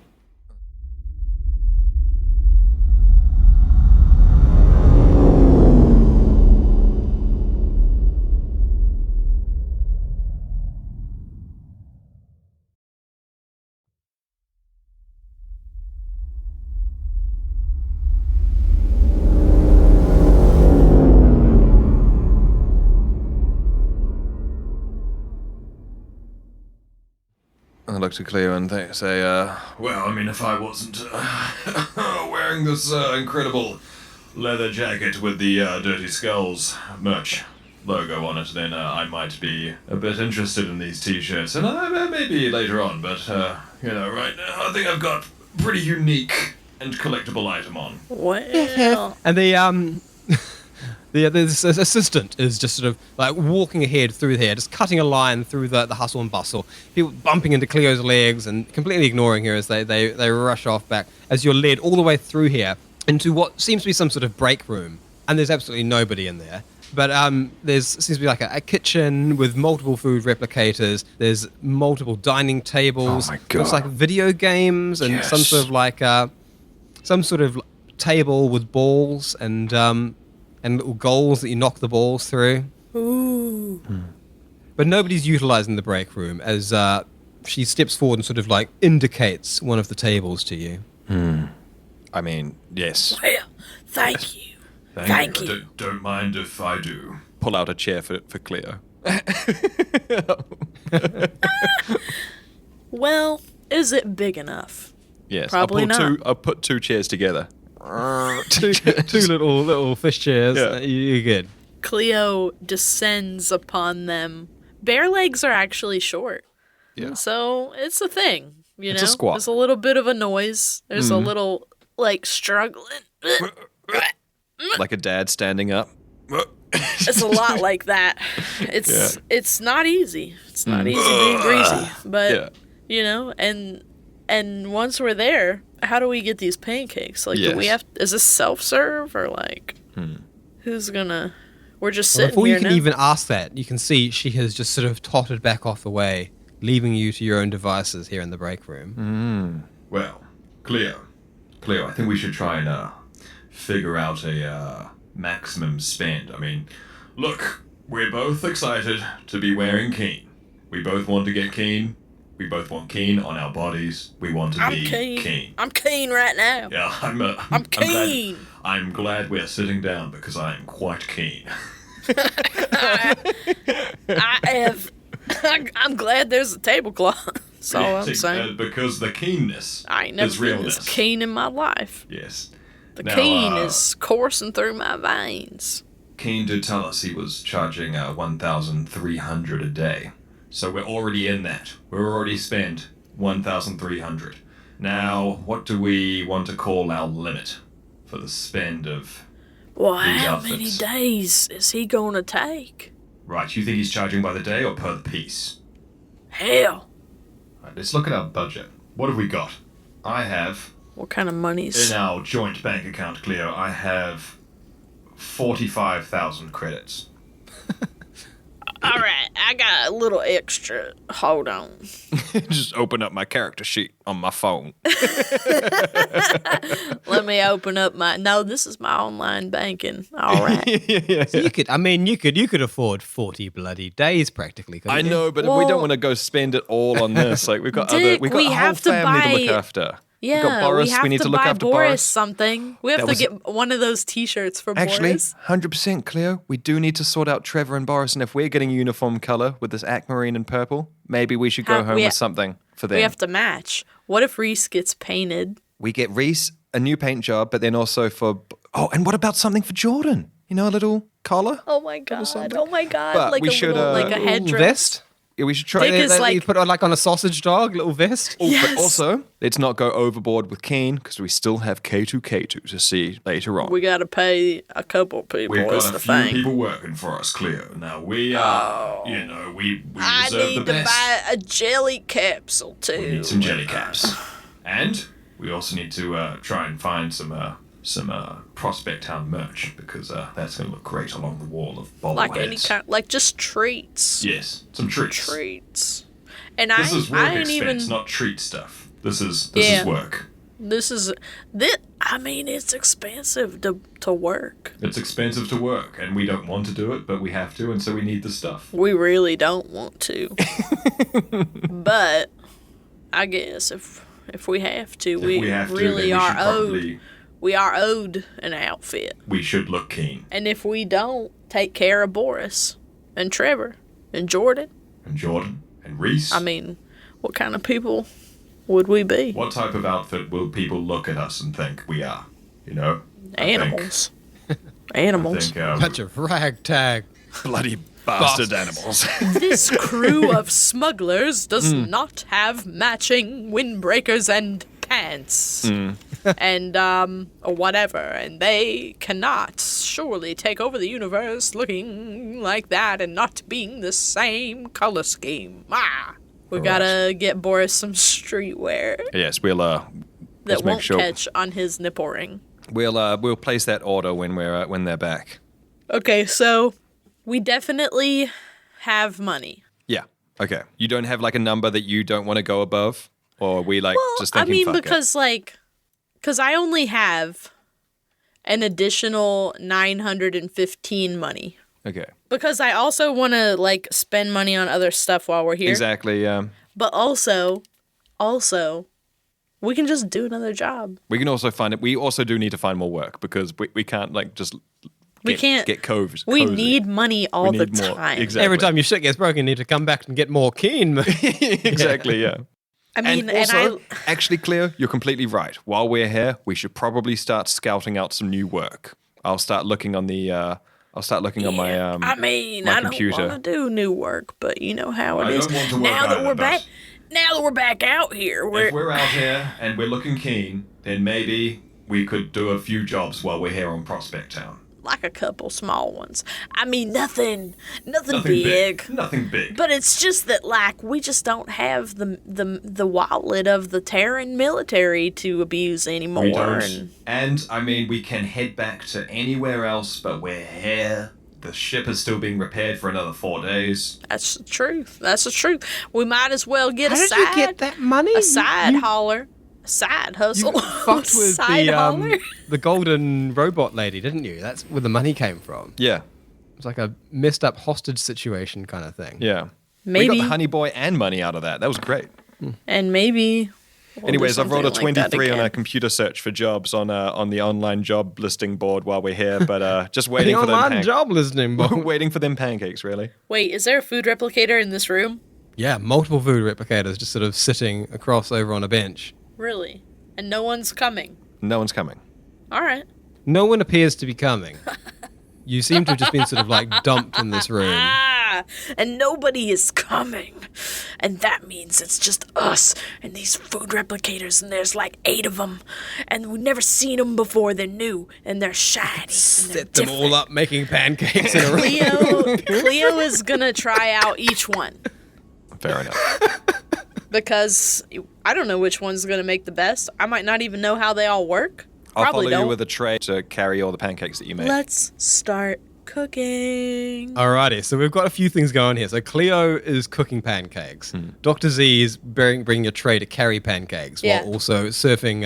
I look to Cleo and say, Well, I mean, if I wasn't wearing this incredible leather jacket with the Dirty Skulls merch logo on it, then I might be a bit interested in these t-shirts. And maybe later on, but, right now I think I've got a pretty unique and collectible item on. Well. And the assistant is just sort of like walking ahead through here, just cutting a line through the hustle and bustle. People bumping into Cleo's legs and completely ignoring her as they rush off back as you're led all the way through here into what seems to be some sort of break room. And there's absolutely nobody in there. But there seems to be like a kitchen with multiple food replicators. There's multiple dining tables. Oh my God. Looks like video games and Yes. some sort of table with balls and little goals that you knock the balls through. Ooh. But nobody's utilizing the break room as she steps forward and sort of like indicates one of the tables to you. I mean, yes. Well, thank you. Thank you. Don't mind if I do. Pull out a chair for Cleo. Well, is it big enough? Yes. Probably not. I'll put two chairs together. two little fish chairs. Yeah. You're good. Cleo descends upon them. Bear legs are actually short. Yeah. So it's a thing, you It's know? a squat. There's a little bit of a noise. There's a little, like, struggling. Like a dad standing up. It's a lot like that. It's not easy. It's not easy being greasy. But, Yeah. you know, and once we're there, how do we get these pancakes? Like, do we Yes. is this self-serve or, like, who's gonna... We're just Well, sitting before here you can now. even ask that, you can see she has just sort of tottered back off the way, leaving you to your own devices here in the break room. Well, Cleo, I think we should try and figure out a maximum spend. I mean, look, we're both excited to be wearing KHEEN. We both want to get KHEEN. We both want KHEEN on our bodies. We want to be KHEEN. I'm keen right now. Yeah, I'm keen. I'm glad we're sitting down because I am quite keen. I'm glad there's a tablecloth. That's all I'm See, saying. because the keenness I ain't never is been realness. this keen in my life. Yes. The Now, keen is coursing through my veins. KHEEN did tell us he was charging 1,300 a day. So we're already in that. We're already spent 1,300. Now, what do we want to call our limit for the spend of... Well, These how many outfits. days is he gonna take? Right, you think he's charging by the day or per the piece? Hell, Right, let's look at our budget. What have we got? I have, what kind of money's... in our joint bank account, Cleo, I have 45,000 credits. All right, I got a little extra. Hold on. Just open up my character sheet on my phone. Let me open up my... No, this is my online banking. All right. So you could afford 40 bloody days practically. couldn't I you? know, but we Well, don't want to go spend it all on this. Like we've got Dick, we've got we a whole have to family to buy- look after. Yeah, Boris. we have We need to to look buy after Boris Boris. something. We have That to was- get one of those T-shirts for Actually, Boris. 100% Cleo. We do need to sort out Trevor and Boris, and if we're getting uniform color with this aquamarine and purple, maybe we should go home with something for them. We have to match. What if Reese gets painted? We get Reese a new paint job, but then also for... Oh, and what about something for Jordan? You know, a little collar? Oh my god! something. Oh my god! But like we a should, little, like a Little headdress. vest. Yeah, we should try... Dick is You like- put on like on a sausage dog, little vest. Oh, Yes. But also, let's not go overboard with KHEEN, because we still have K2K2 to see later on. We gotta pay a couple people. We've is got a the few thing. people working for us, Cleo. Now we are, you know, we I deserve need the to best. buy a jelly capsule too. We need some jelly caps, and we also need to try and find some Prospect Town merch because that's going to look great along the wall of bobbleheads. Like any kind, like just treats. Yes, some treats. Treats. And This is work I ain't expense, even. not treat stuff. This is Yeah. work. I mean, it's expensive to work. It's expensive to work, and we don't want to do it, but we have to, and so we need the stuff. We really don't want to. But I guess if we have to, If we have to, really then we are should owed. probably, We are owed an outfit. we should look keen. And if we don't take care of Boris and Trevor and Jordan, And Jordan and Reese. I mean, what kind of people would we be? What type of outfit will people look at us and think we are? You know? Animals. I Animals. think, Bunch of ragtag. Bloody bastard animals. This crew of smugglers does not have matching windbreakers and pants. And, or whatever. And they cannot surely take over the universe looking like that and not being the same color scheme. We gotta get Boris some streetwear Yes, we'll that let's make won't sure catch on his nipple ring. we'll place that order when they're back. Okay, so we definitely have money. Yeah. Okay. You don't have like a number that you don't want to go above, or we like Well, just I thinking. mean, fuck it? because I only have an additional 915 money. Okay. Because I also want to like spend money on other stuff while we're here. Exactly. But also, we can just do another job. We can also find it. We also do need to find more work because we can't like just. We can't get coves. We cozy. need money all We the need more. time. Exactly. Every time your shit gets broken, you need to come back and get more keen. Exactly. Yeah. I mean, And also, actually, Cleo, you're completely right. While we're here, we should probably start scouting out some new work. I'll start looking on the. I'll start looking on my. I mean, my I don't computer. want to do new work, but you know how I it is. don't want to work Now that either, we're but- back, now that we're back out here, If we're out here and we're looking keen, then maybe we could do a few jobs while we're here on Prospect Town. like a couple small ones. I mean, nothing Nothing big. Nothing big. But it's just that, like, we just don't have the wallet of the Terran military to abuse anymore. We don't. And, I mean, we can head back to anywhere else, but we're here. The ship is still being repaired for another 4 days. That's the truth. That's the truth. We might as well get How a did side, you get that money? a side You- hauler, a side hustle. You fucked with side hauler. the golden robot lady, didn't you? That's where the money came from. Yeah. It's like a messed up hostage situation kind of thing. Yeah. We Maybe, got the honey boy and money out of that. That was great. and maybe. we'll do Anyways, I've rolled a something like that 23 on again. a computer search for jobs on the online job listing board while we're here, but just The waiting for them. online job listening, boy. Waiting for them pancakes, really. Wait, is there a food replicator in this room? Yeah, multiple food replicators just sort of sitting across over on a bench. Really? And no one's coming. No one's coming. All right. No one appears to be coming. You seem to have just been sort of like dumped in this room. And nobody is coming. And that means it's just us and these food replicators, and there's like 8 of them. And we've never seen them before. They're new, and they're shiny, and they're Set them different. all up making pancakes in a room. Cleo is going to try out each one. Fair enough. Because I don't know which one's going to make the best. I might not even know how they all work. I'll Probably follow don't. you with a tray to carry all the pancakes that you make. Let's start cooking. Alrighty, so we've got a few things going here. So Cleo is cooking pancakes. Dr. Z is bringing a tray to carry pancakes Yeah. while also surfing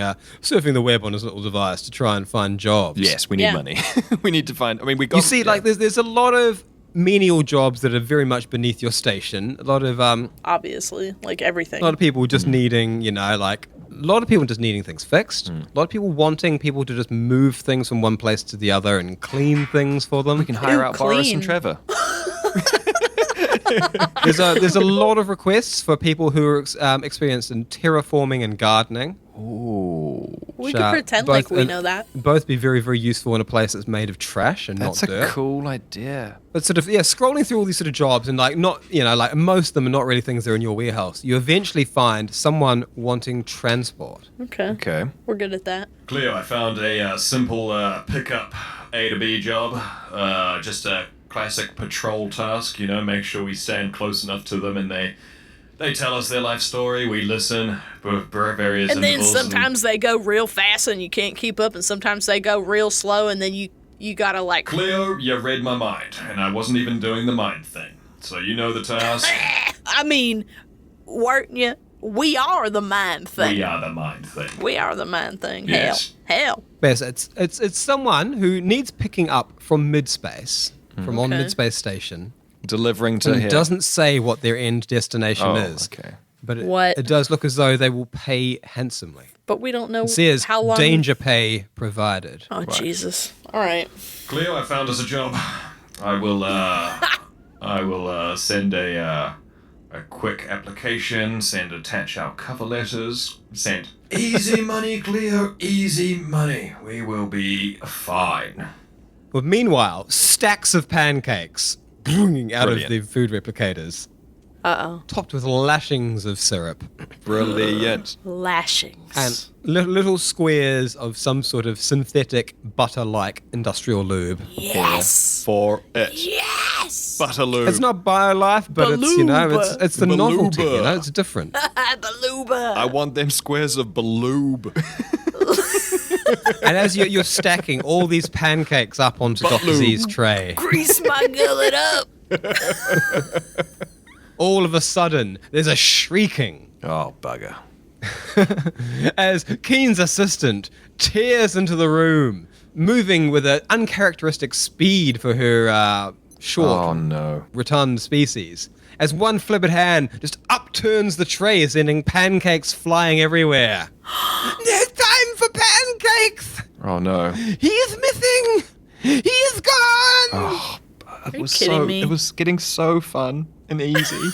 the web on his little device to try and find jobs. Yes, we need Yeah. money. We need to find. I mean, we got. You see, yeah. like there's a lot of menial jobs that are very much beneath your station. A lot of Obviously, like everything. people just needing, like lot of people just needing things fixed. A lot of people wanting people to just move things from one place to the other and clean things for them. We can hire out Boris clean. and Trevor. There's a lot of requests for people who are experienced in terraforming and gardening. We could pretend like we know that. Both be very, very useful in a place that's made of trash and That's not a dirt. cool idea. But sort of, scrolling through all these sort of jobs and like not, like most of them are not really things that are in your warehouse. You eventually find someone wanting transport. Okay. We're good at that. Cleo, I found a simple pickup A to B job. Just a classic patrol task, make sure we stand close enough to them and they tell us their life story, we listen for various And then intervals. sometimes they go real fast and you can't keep up, and sometimes they go real slow and then you gotta like... Cleo, you read my mind, and I wasn't even doing the mind thing. So you know the task. I mean, weren't you? We are the mind thing. We are the mind thing. We are the mind thing. Yes. Hell. Yes, it's someone who needs picking up from midspace, from on Okay. midspace station. Delivering to And here. it doesn't say what their end destination is. Okay. But What? it does look as though they will pay handsomely. But we don't know It says how long... danger pay provided. Oh, Jesus. All right. Cleo, I found us a job. I will send a quick application, attach our cover letters, send. Easy money, Cleo, easy money. We will be fine. Well, meanwhile, stacks of pancakes out of Brilliant. the food replicators, Uh-oh. topped with lashings of syrup Brilliant. Lashings. and little squares of some sort of synthetic butter-like industrial lube. Yes. For it. Yes. Butterloo. It's not BioLife, but Balooba. it's the novelty, Balooba. it's different. Baluba. I want them squares of baloob. And as you're stacking all these pancakes up onto Dr. Baloo. Z's tray, Grease my gullet up. all of a sudden, there's a shrieking Oh, bugger. as Keen's assistant tears into the room, moving with an uncharacteristic speed for her short, Oh, no. rotund species. As one flippant hand just upturns the tray, sending pancakes flying everywhere. There's time for pancakes! Oh, no. He is missing! He is gone! Oh, Are you kidding me? It was getting so fun and easy.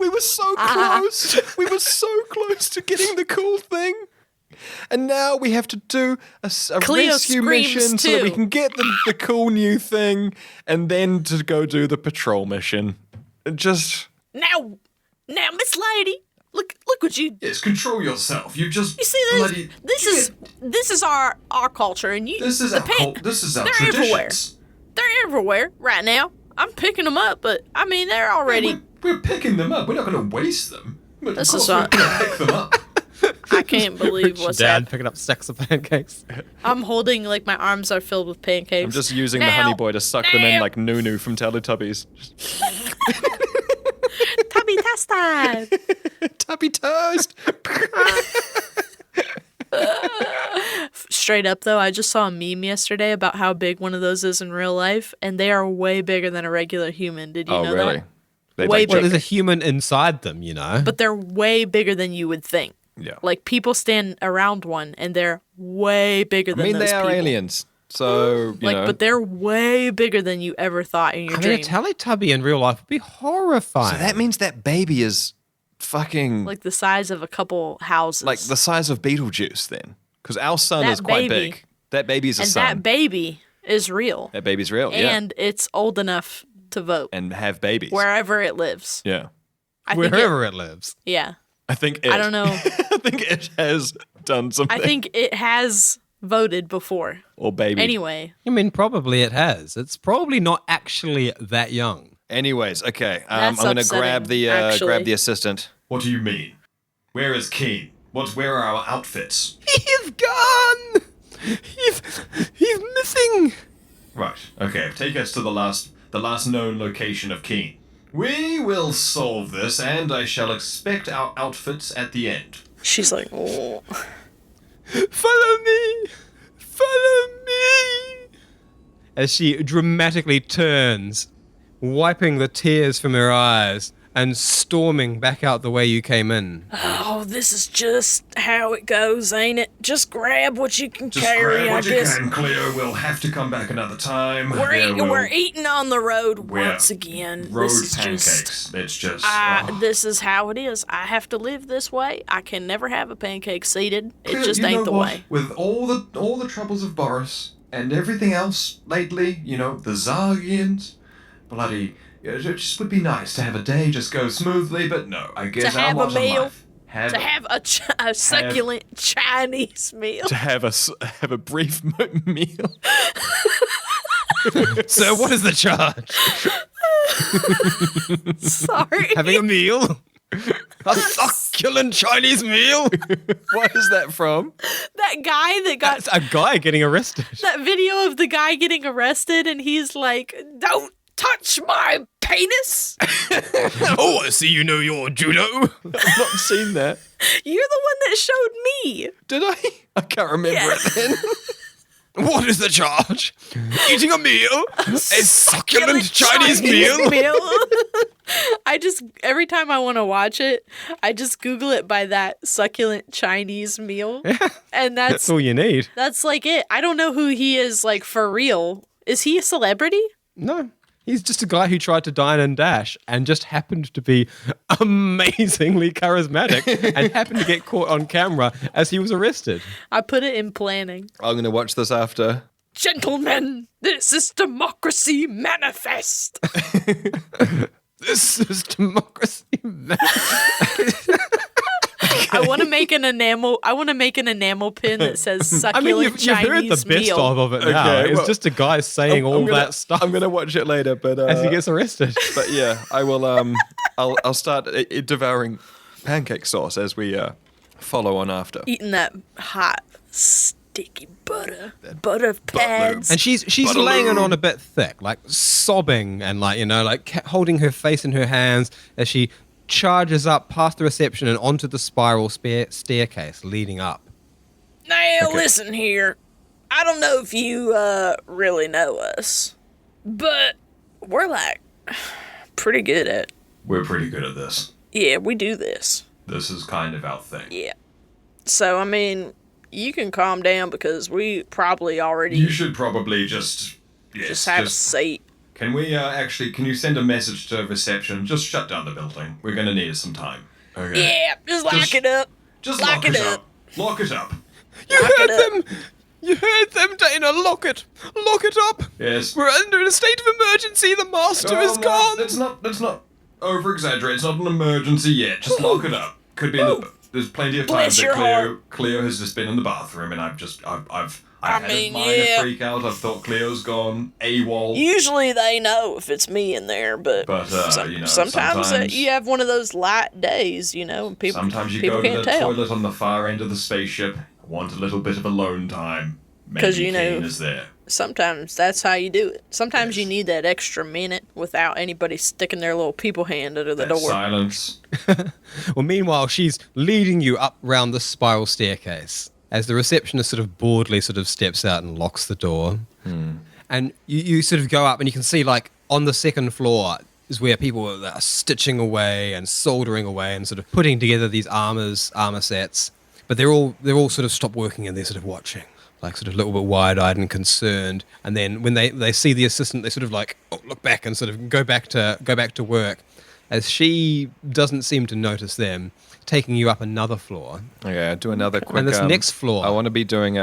We were so close. We were so close to getting the cool thing. And now we have to do a Cleo rescue screams mission so that we too. can get the cool new thing and then to go do the patrol mission. Just... Now, Miss Lady, look what you... Yes, control yourself. You just You see, bloody... this is our culture, and you... This is the our cult. This is our they're traditions. everywhere. They're everywhere right now. I'm picking them up, but, I mean, they're already... We're picking them up. We're not going to waste them. But This of is course we're not- going to pick them up. I can't believe what's Dad happening. picking up stacks of pancakes. I'm holding, like, my arms are filled with pancakes. I'm just using the Now, honey boy to suck them in now. like Nunu from Teletubbies. Tubby Testa. Tubby toast! Straight up, though, I just saw a meme yesterday about how big one of those is in real life, and they are way bigger than a regular human. Did you Oh, know really? that? They Way like Well, bigger. there's a human inside them, But they're way bigger than you would think. Yeah. Like, people stand around one, and they're way bigger I than mean, those they are people. aliens. So, you know. But they're way bigger than you ever thought in your I mean, a dream. Teletubby in real life would be horrifying. So that means that baby is fucking Like the size of a couple houses. like the size of Beetlejuice then. Because our son That is quite baby- big. That baby's a and son. that baby is real. That baby's real, yeah. And it's old enough to vote And have babies. wherever it lives. Yeah. I think Wherever it lives. yeah. I think it. I don't know. I think it has done something. I think it has voted before. Or baby. Anyway, I mean, probably it has. It's probably not actually that young. Anyways, okay. I'm That's going to upsetting, grab the actually. assistant. What do you mean? Where is KHEEN? Where are our outfits? He's gone! He's missing! Right. Okay. Take us to the last known location of KHEEN. We will solve this, and I shall expect our outfits at the end. she's like, oh. Follow me! Follow me! As she dramatically turns, wiping the tears from her eyes, and storming back out the way you came in. Oh, this is just how it goes, ain't it? Just grab what you can Just carry, grab what I you guess. can, Cleo. We'll have to come back another time. We're eating on the road We're once again. road This is pancakes. just... It's just... This is how it is. I have to live this way. I can never have a pancake seated. It Cleo, just you ain't know the what? way. With all the troubles of Boris and everything else lately, the Zargians, bloody... It just would be nice to have a day just go smoothly, but no, I guess To have our a lot in meal? life. To have a succulent Chinese meal. To have a brief meal. So what is the charge? Sorry. Having a meal? A succulent Chinese meal? What is that from? That guy that got... That's a guy getting arrested. that video of the guy getting arrested and he's like, don't touch my penis. Oh, I see you know your judo. I've not seen that. You're the one that showed me. Did I? I can't remember it then. What is the charge? Eating a meal? A succulent Chinese meal? I just, every time I want to watch it, I just Google it by that succulent Chinese meal. And That's all you need. that's like it. I don't know who he is, like, for real. Is he a celebrity? No. He's just a guy who tried to dine and dash and just happened to be amazingly charismatic and happened to get caught on camera as he was arrested. I put it in planning. I'm going to watch this after. Gentlemen, this is Democracy Manifest. This is democracy. I want to make an enamel. I want to make an enamel pin that says I succulent mean, you've heard Chinese the best meal. of it now. Okay, It's well, just a guy saying all that stuff I'm going to watch it later, but as he gets arrested. but yeah, I will. I'll start devouring pancake sauce as we follow on after. Eating that hot, sticky butter pads. And she's laying it on a bit thick, like sobbing and holding her face in her hands as she charges up past the reception and onto the spiral staircase leading up. Now listen here. I don't know if you really know us, but we're like pretty good at. We're pretty good at this. Yeah, we do this. This is kind of our thing. Yeah. So I mean, you can calm down because we probably already You should probably just have a seat. Can we can you send a message to reception? Just shut down the building. We're gonna need some time. Okay. Yeah, just lock it up. Just lock it up. Lock it up. You heard them! You heard them, Dana! Lock it! Lock it up! Yes. We're under a state of emergency! The master is gone! Let's not over exaggerate. It's not an emergency yet. Just lock it up. Could be in the there's plenty of Bless times your that Cleo has just been in the bathroom and I've had a minor freak out. I've thought Cleo's gone AWOL. Usually they know if it's me in there, but sometimes you have one of those light days, and people Sometimes you people go to can't the tell. toilet on the far end of the spaceship, want a little bit of alone time. 'Cause, Maybe KHEEN is there. Sometimes that's how you do it. Sometimes you need that extra minute without anybody sticking their little people hand under the That door. silence. Well, meanwhile, she's leading you up round the spiral staircase as the receptionist sort of boredly sort of steps out and locks the door. And you sort of go up and you can see, like, on the second floor is where people are stitching away and soldering away and sort of putting together these armor sets. But they're all sort of stopped working and they're sort of watching, like sort of a little bit wide-eyed and concerned. And then when they see the assistant, they sort of like look back and sort of go back to work, as she doesn't seem to notice them, taking you up another floor. Okay, I'll do another quick. And this next floor, I want to be doing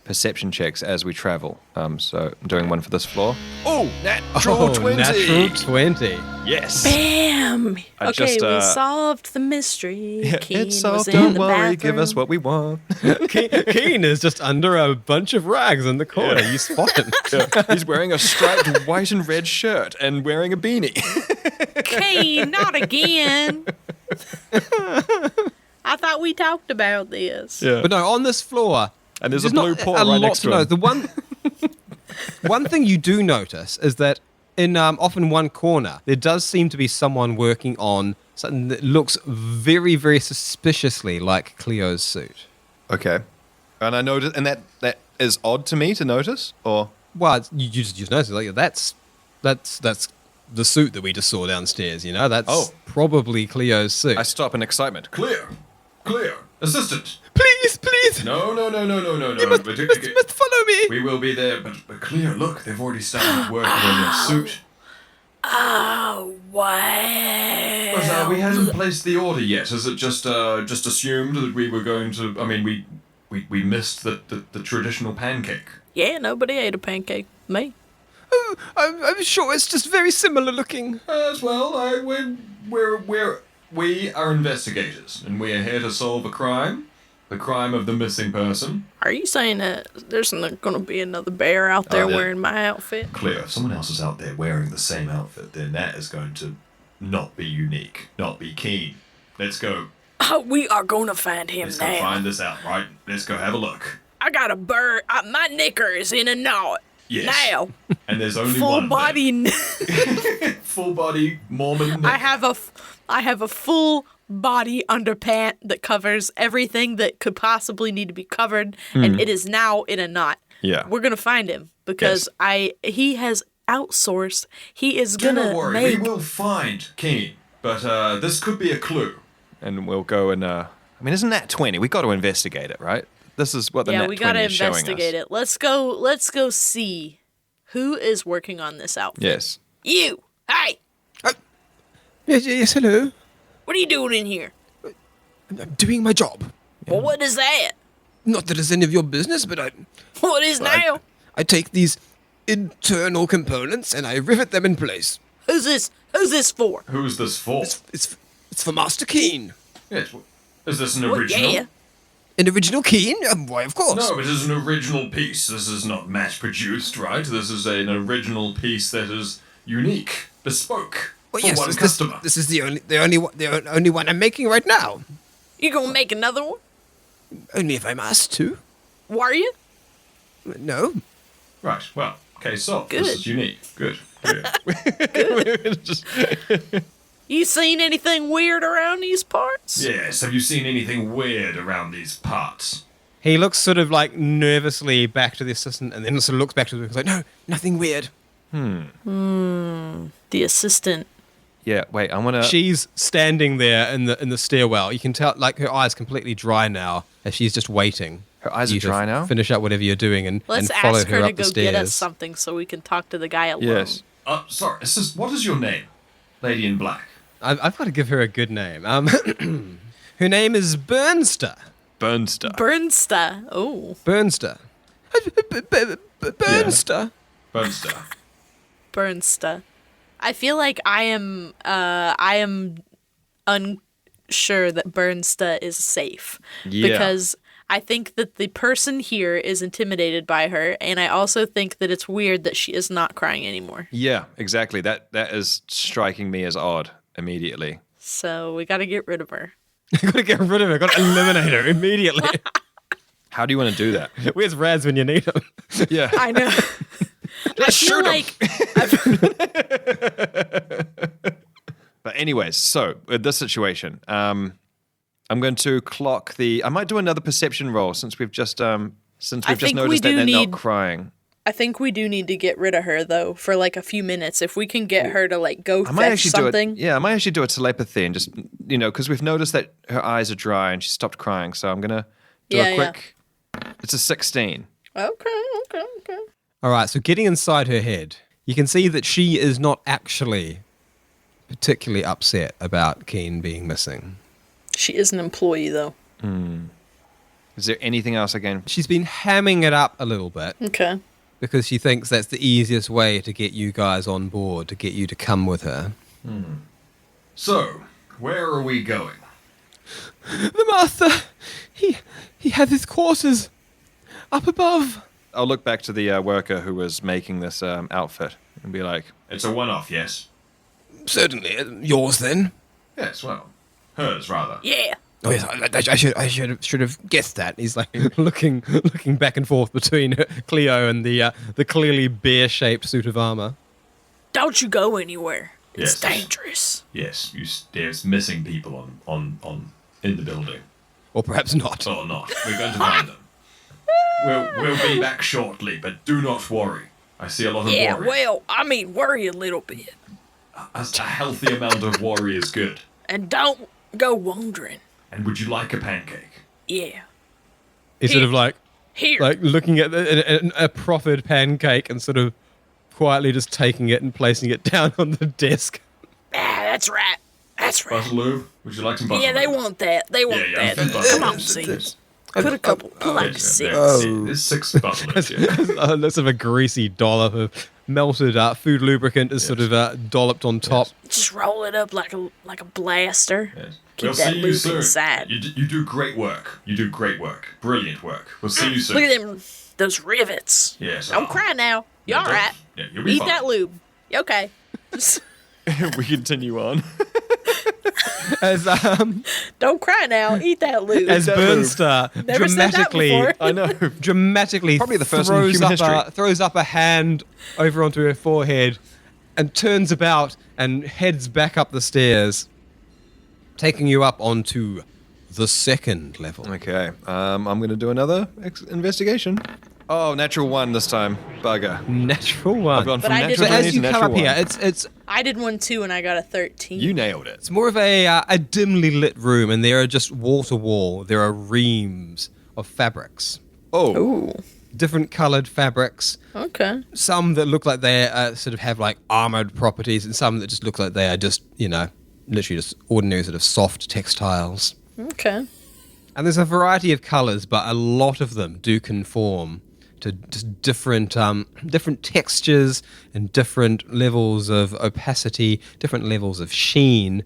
perception checks as we travel. So I'm doing one for this floor. Oh, natural 20. Natural 20. Yes. Bam! I Okay, just, we solved the mystery. KHEEN It's was solved. in Don't the worry. Give bathroom. us what we want. KHEEN is just under a bunch of rags in the corner. You spot him. He's wearing a striped white and red shirt and wearing a beanie. KHEEN, not again. I thought we talked about this. Yeah. But no, on this floor, And there's a there's blue not paw a right lot next to to know. him. The one thing you do notice is that in off in one corner, there does seem to be someone working on something that looks very, very suspiciously like Cleo's suit. Okay. And I noticed, and that is odd to me to notice, or Well, you just notice like that's the suit that we just saw downstairs, you know? That's probably Cleo's suit. I stop in excitement. Clear! Assistant! Please! No. You must follow me! We will be there, but Clear, look, they've already started working on your suit. Oh, wow. But we hadn't placed the order yet. Is it just assumed that we were going to... I mean, we missed the traditional pancake. Yeah, nobody ate a pancake. Me. Oh, I'm sure it's just very similar looking. As well, we are investigators, and we are here to solve a crime. The crime of the missing person. Are you saying that there's going to be another bear out there wearing my outfit? Clear. If someone else is out there wearing the same outfit, then that is going to not be unique, not be KHEEN. Let's go. Oh, we are going to find him Let's now. go find this out, right? Let's go have a look. I got a bird. My knicker is in a knot. Yes. Now. And there's only Full one. body. Full body Mormon. I have a full body underpant that covers everything that could possibly need to be covered, and it is now in a knot. Yeah. We're gonna find him because he has outsourced. He is Do gonna not worry, make. we will find KHEEN. But this could be a clue. And we'll go and, I mean, isn't that 20? We got to investigate it, right? This is what the Yeah, Nat we 20 gotta is showing us. investigate it. Let's go see who is working on this outfit. Yes. You. Hey. Yes, hello. What are you doing in here? I'm doing my job. Well, what is that? Not that it's any of your business, but What is now? I take these internal components and I rivet them in place. Who's this? Who's this for? Who's this for? It's for Master KHEEN. Yes. Is this an Well, original? yeah. An original KHEEN? Why, of course. No, it is an original piece. This is not mass-produced, right? This is an original piece that is unique, bespoke, Well, for one customer. This is the only one I'm making right now. You gonna make another one? Only if I'm asked to. Were you? No. Right, well, case solved. Good. This is unique. Good. You seen anything weird around these parts? Yes, have you seen anything weird around these parts? He looks sort of like nervously back to the assistant and then sort of looks back to the like, no, nothing weird. The assistant. Yeah, wait, I want to... She's standing there in the stairwell. You can tell, like, her eyes completely dry now as she's just waiting. Her eyes You are to dry now? Finish up whatever you're doing and Let's follow ask her her to up the go stairs. get us something so we can talk to the guy alone. Yes. Sorry, what is your name? Lady in Black. I've got to give her a good name. Her name is Burnster. Burnster. Burnsta. Oh. Burnster. Burnster. Burnster. Burnsta. I feel like I am unsure that Burnsta is safe. Yeah. Because I think that the person here is intimidated by her, and I also think that it's weird that she is not crying anymore. Yeah, exactly. That is striking me as odd immediately. So we gotta get rid of her. Got to get rid of her. Got to eliminate her immediately. How do you want to do that? Where's Raz when you need him? Yeah. I know. I feel like But anyways, so with this situation, I'm going to clock the... I might do another perception roll since we've just noticed that they're not crying. I think we do need to get rid of her though for like a few minutes. If we can get her to like go I might fetch actually something. do it. Yeah, I might actually do a telepathy and just, because we've noticed that her eyes are dry and she stopped crying. So I'm gonna do a quick. It's a 16. Okay. All right, so getting inside her head, you can see that she is not actually particularly upset about KHEEN being missing. She is an employee though. Is there anything else again? She's been hamming it up a little bit Okay. because she thinks that's the easiest way to get you guys on board, to get you to come with her. So, where are we going? The master, he has his quarters up above. I'll look back to the worker who was making this outfit and be like, It's a one-off, yes? Certainly. Yours then? Yes, well, hers, rather. Yeah. Oh yes, I should have guessed that. He's like looking back and forth between Cleo and the clearly bear-shaped suit of armor. Don't you go anywhere. It's Yes. dangerous. Yes, there's missing people on in the building. Or perhaps not. Or not. We're going to find them. We'll be back shortly, but do not worry. I see a lot of Yeah, worry. well, I mean, worry a little bit. A healthy amount of worry is good. And don't go wandering. And would you like a pancake? Yeah. He's sort of like Here. looking at a proffered pancake and sort of quietly just taking it and placing it down on the desk. That's right. That's right. Butter lube? Would you like some butter Yeah, they lube? want that. They want Yeah, that. butter Come lube. on, see. Put a couple. Put like six. There's 6 butter lubes, yeah. Sort of a greasy dollop of melted food lubricant is sort of dolloped on top. Just roll it up like a blaster. Yes. Keep We'll that see you lube soon. inside. You do great work. You do great work. Brilliant work. We'll see you soon. Look at them, those rivets. Yes. Don't cry now. You Yeah, all right? Yeah, you'll be Eat fine. that lube. You okay? We continue on. As Don't cry now. Eat that lube. as Burnstar Never said that before. I know. dramatically Probably the first in throws human up history. throws up a hand over onto her forehead and turns about and heads back up the stairs, taking you up onto the second level. Okay. I'm going to do another investigation. Oh, natural 1 this time. Bugger. Natural one. I've gone But from I did natural one. 20 As to you come natural up here, 1. it's I did one too, and I got a 13. You nailed it. it's more of a dimly lit room, and there are just wall to wall. There are reams of fabrics, Oh. Ooh. different coloured fabrics. Okay. Some that look like they sort of have like armored properties, and some that just look like they are just literally just ordinary sort of soft textiles. Okay. And there's a variety of colours, but a lot of them do conform to just different textures and different levels of opacity, different levels of sheen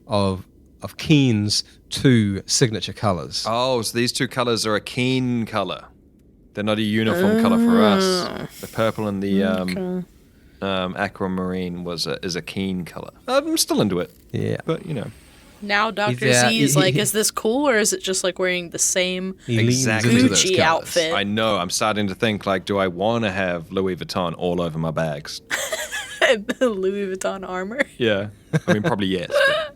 of KHEEN's 2 signature colours. Oh, so these 2 colors are a KHEEN color. They're not a uniform color for us. The purple and the aquamarine is a KHEEN color. I'm still into it. Yeah. But, Now Dr. Yeah, Z is like, is this cool, or is it just like wearing the same He leans Exactly. into those Gucci colours. outfit? I know. I'm starting to think, like, do I want to have Louis Vuitton all over my bags? Louis Vuitton armor? Yeah. I mean, probably yes. but-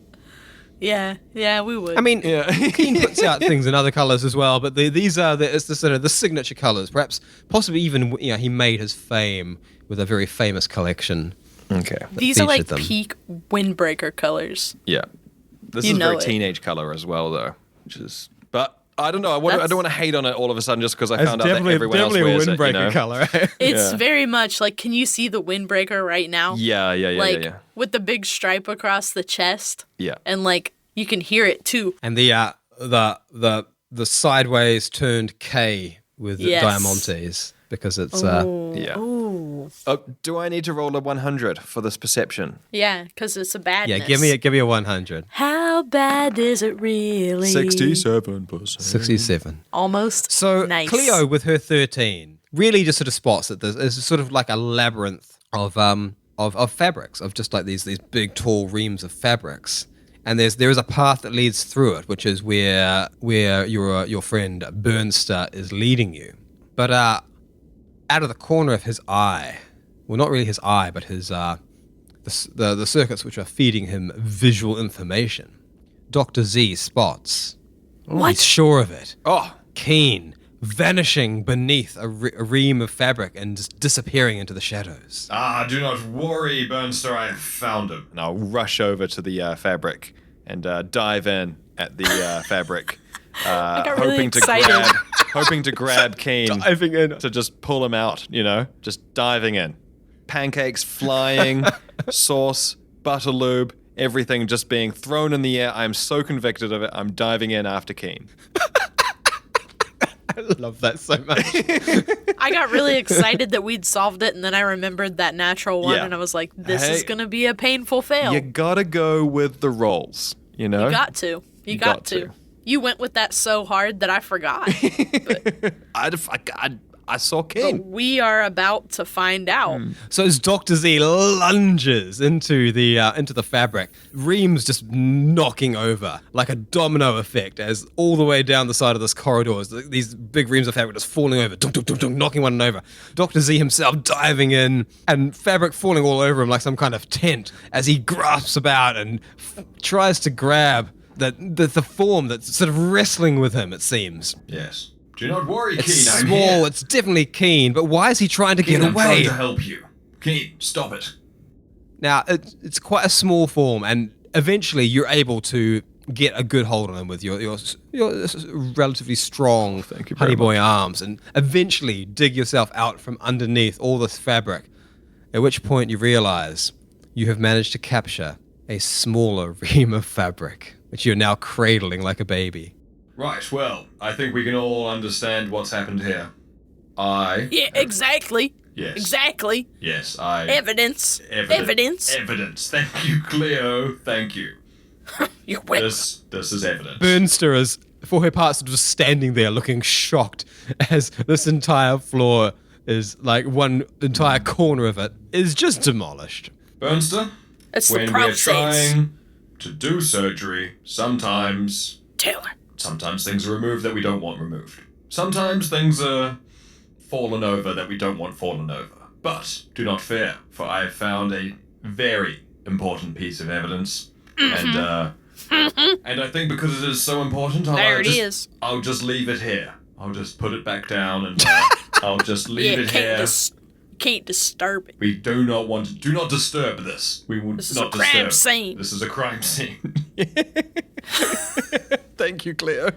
Yeah, we would. I mean, Yeah. KHEEN puts out things in other colours as well, but these are it's the sort of the signature colours. Perhaps, possibly even he made his fame with a very famous collection. Okay. these are like featured them. peak windbreaker colors. Yeah. This You is a very know it. teenage color as well, though. But I don't know. I That's- don't want to hate on it all of a sudden just because I It's found out that definitely, everyone else definitely a wears windbreaker it. You know? colour. Right? It's Yeah. very much like, can you see the windbreaker right now? Yeah. Like Yeah. with the big stripe across the chest, Yeah. and like you can hear it too. And the sideways turned K with Yes. diamantes because it's Yeah. Ooh. Oh, do I need to roll a 100 for this perception? Yeah, because it's a badness. yeah. Give me a 100. How bad is it really? 67%. 67. Almost. So nice. Cleo with her 13 really just sort of spots that there's sort of like a labyrinth of fabrics, of just like these big tall reams of fabrics. And there is a path that leads through it, which is where your friend Burnstar is leading you. But out of the corner of his eye, well, not really his eye, but his the circuits which are feeding him visual information, Dr. Z spots. What? He's sure of it. Oh, KHEEN vanishing beneath a ream of fabric and just disappearing into the shadows. Do not worry, Burnstar, I have found him. and I'll rush over to the fabric and dive in at the fabric, got really excited. hoping to grab KHEEN Diving in. to just pull him out. Just diving in, pancakes flying, sauce, butter lube, everything just being thrown in the air. I'm so convicted of it. I'm diving in after KHEEN. I love that so much. I got really excited that we'd solved it, and then I remembered that natural one, Yeah. and I was like, this Hey. is going to be a painful fail. You gotta go with the rolls, You got to. You got to. You went with that so hard that I forgot. I saw But KHEEN. we are about to find out. So as Dr. Z lunges into the fabric, reams just knocking over like a domino effect as all the way down the side of this corridor, these big reams of fabric just falling over, dunk, dunk, dunk, dunk, knocking one over. Dr. Z himself diving in and fabric falling all over him like some kind of tent as he grasps about and tries to grab the form that's sort of wrestling with him, it seems. Yes. Do not worry, It's KHEEN, I'm small, here. it's definitely KHEEN, but why is he trying to KHEEN, get I'm trying away? to help you. KHEEN, stop it. Now, it's quite a small form, and eventually you're able to get a good hold on him with your relatively strong honey boy arms, and eventually dig yourself out from underneath all this fabric, at which point you realize you have managed to capture a smaller ream of fabric, which you're now cradling like a baby. Right, well, I think we can all understand what's happened here. Yeah, exactly. Yes. Exactly. Yes, Evidence. Evidence. Thank you, Cleo. Thank you. You're welcome. This is evidence. Burnster is, for her part, just standing there looking shocked as this entire floor is, like, one entire corner of it is just demolished. Burnster, That's when the we're process. trying to do surgery, sometimes Taylor. things are removed that we don't want removed. Sometimes things are fallen over that we don't want fallen over. But do not fear, for I have found a very important piece of evidence. Mm-hmm. And I think because it is so important, I'll just leave it here. I'll just put it back down and I'll just leave it here. Can't disturb it. We do not disturb this. We will This is not a crime disturb. scene. This is a crime scene. Thank you, Cleo.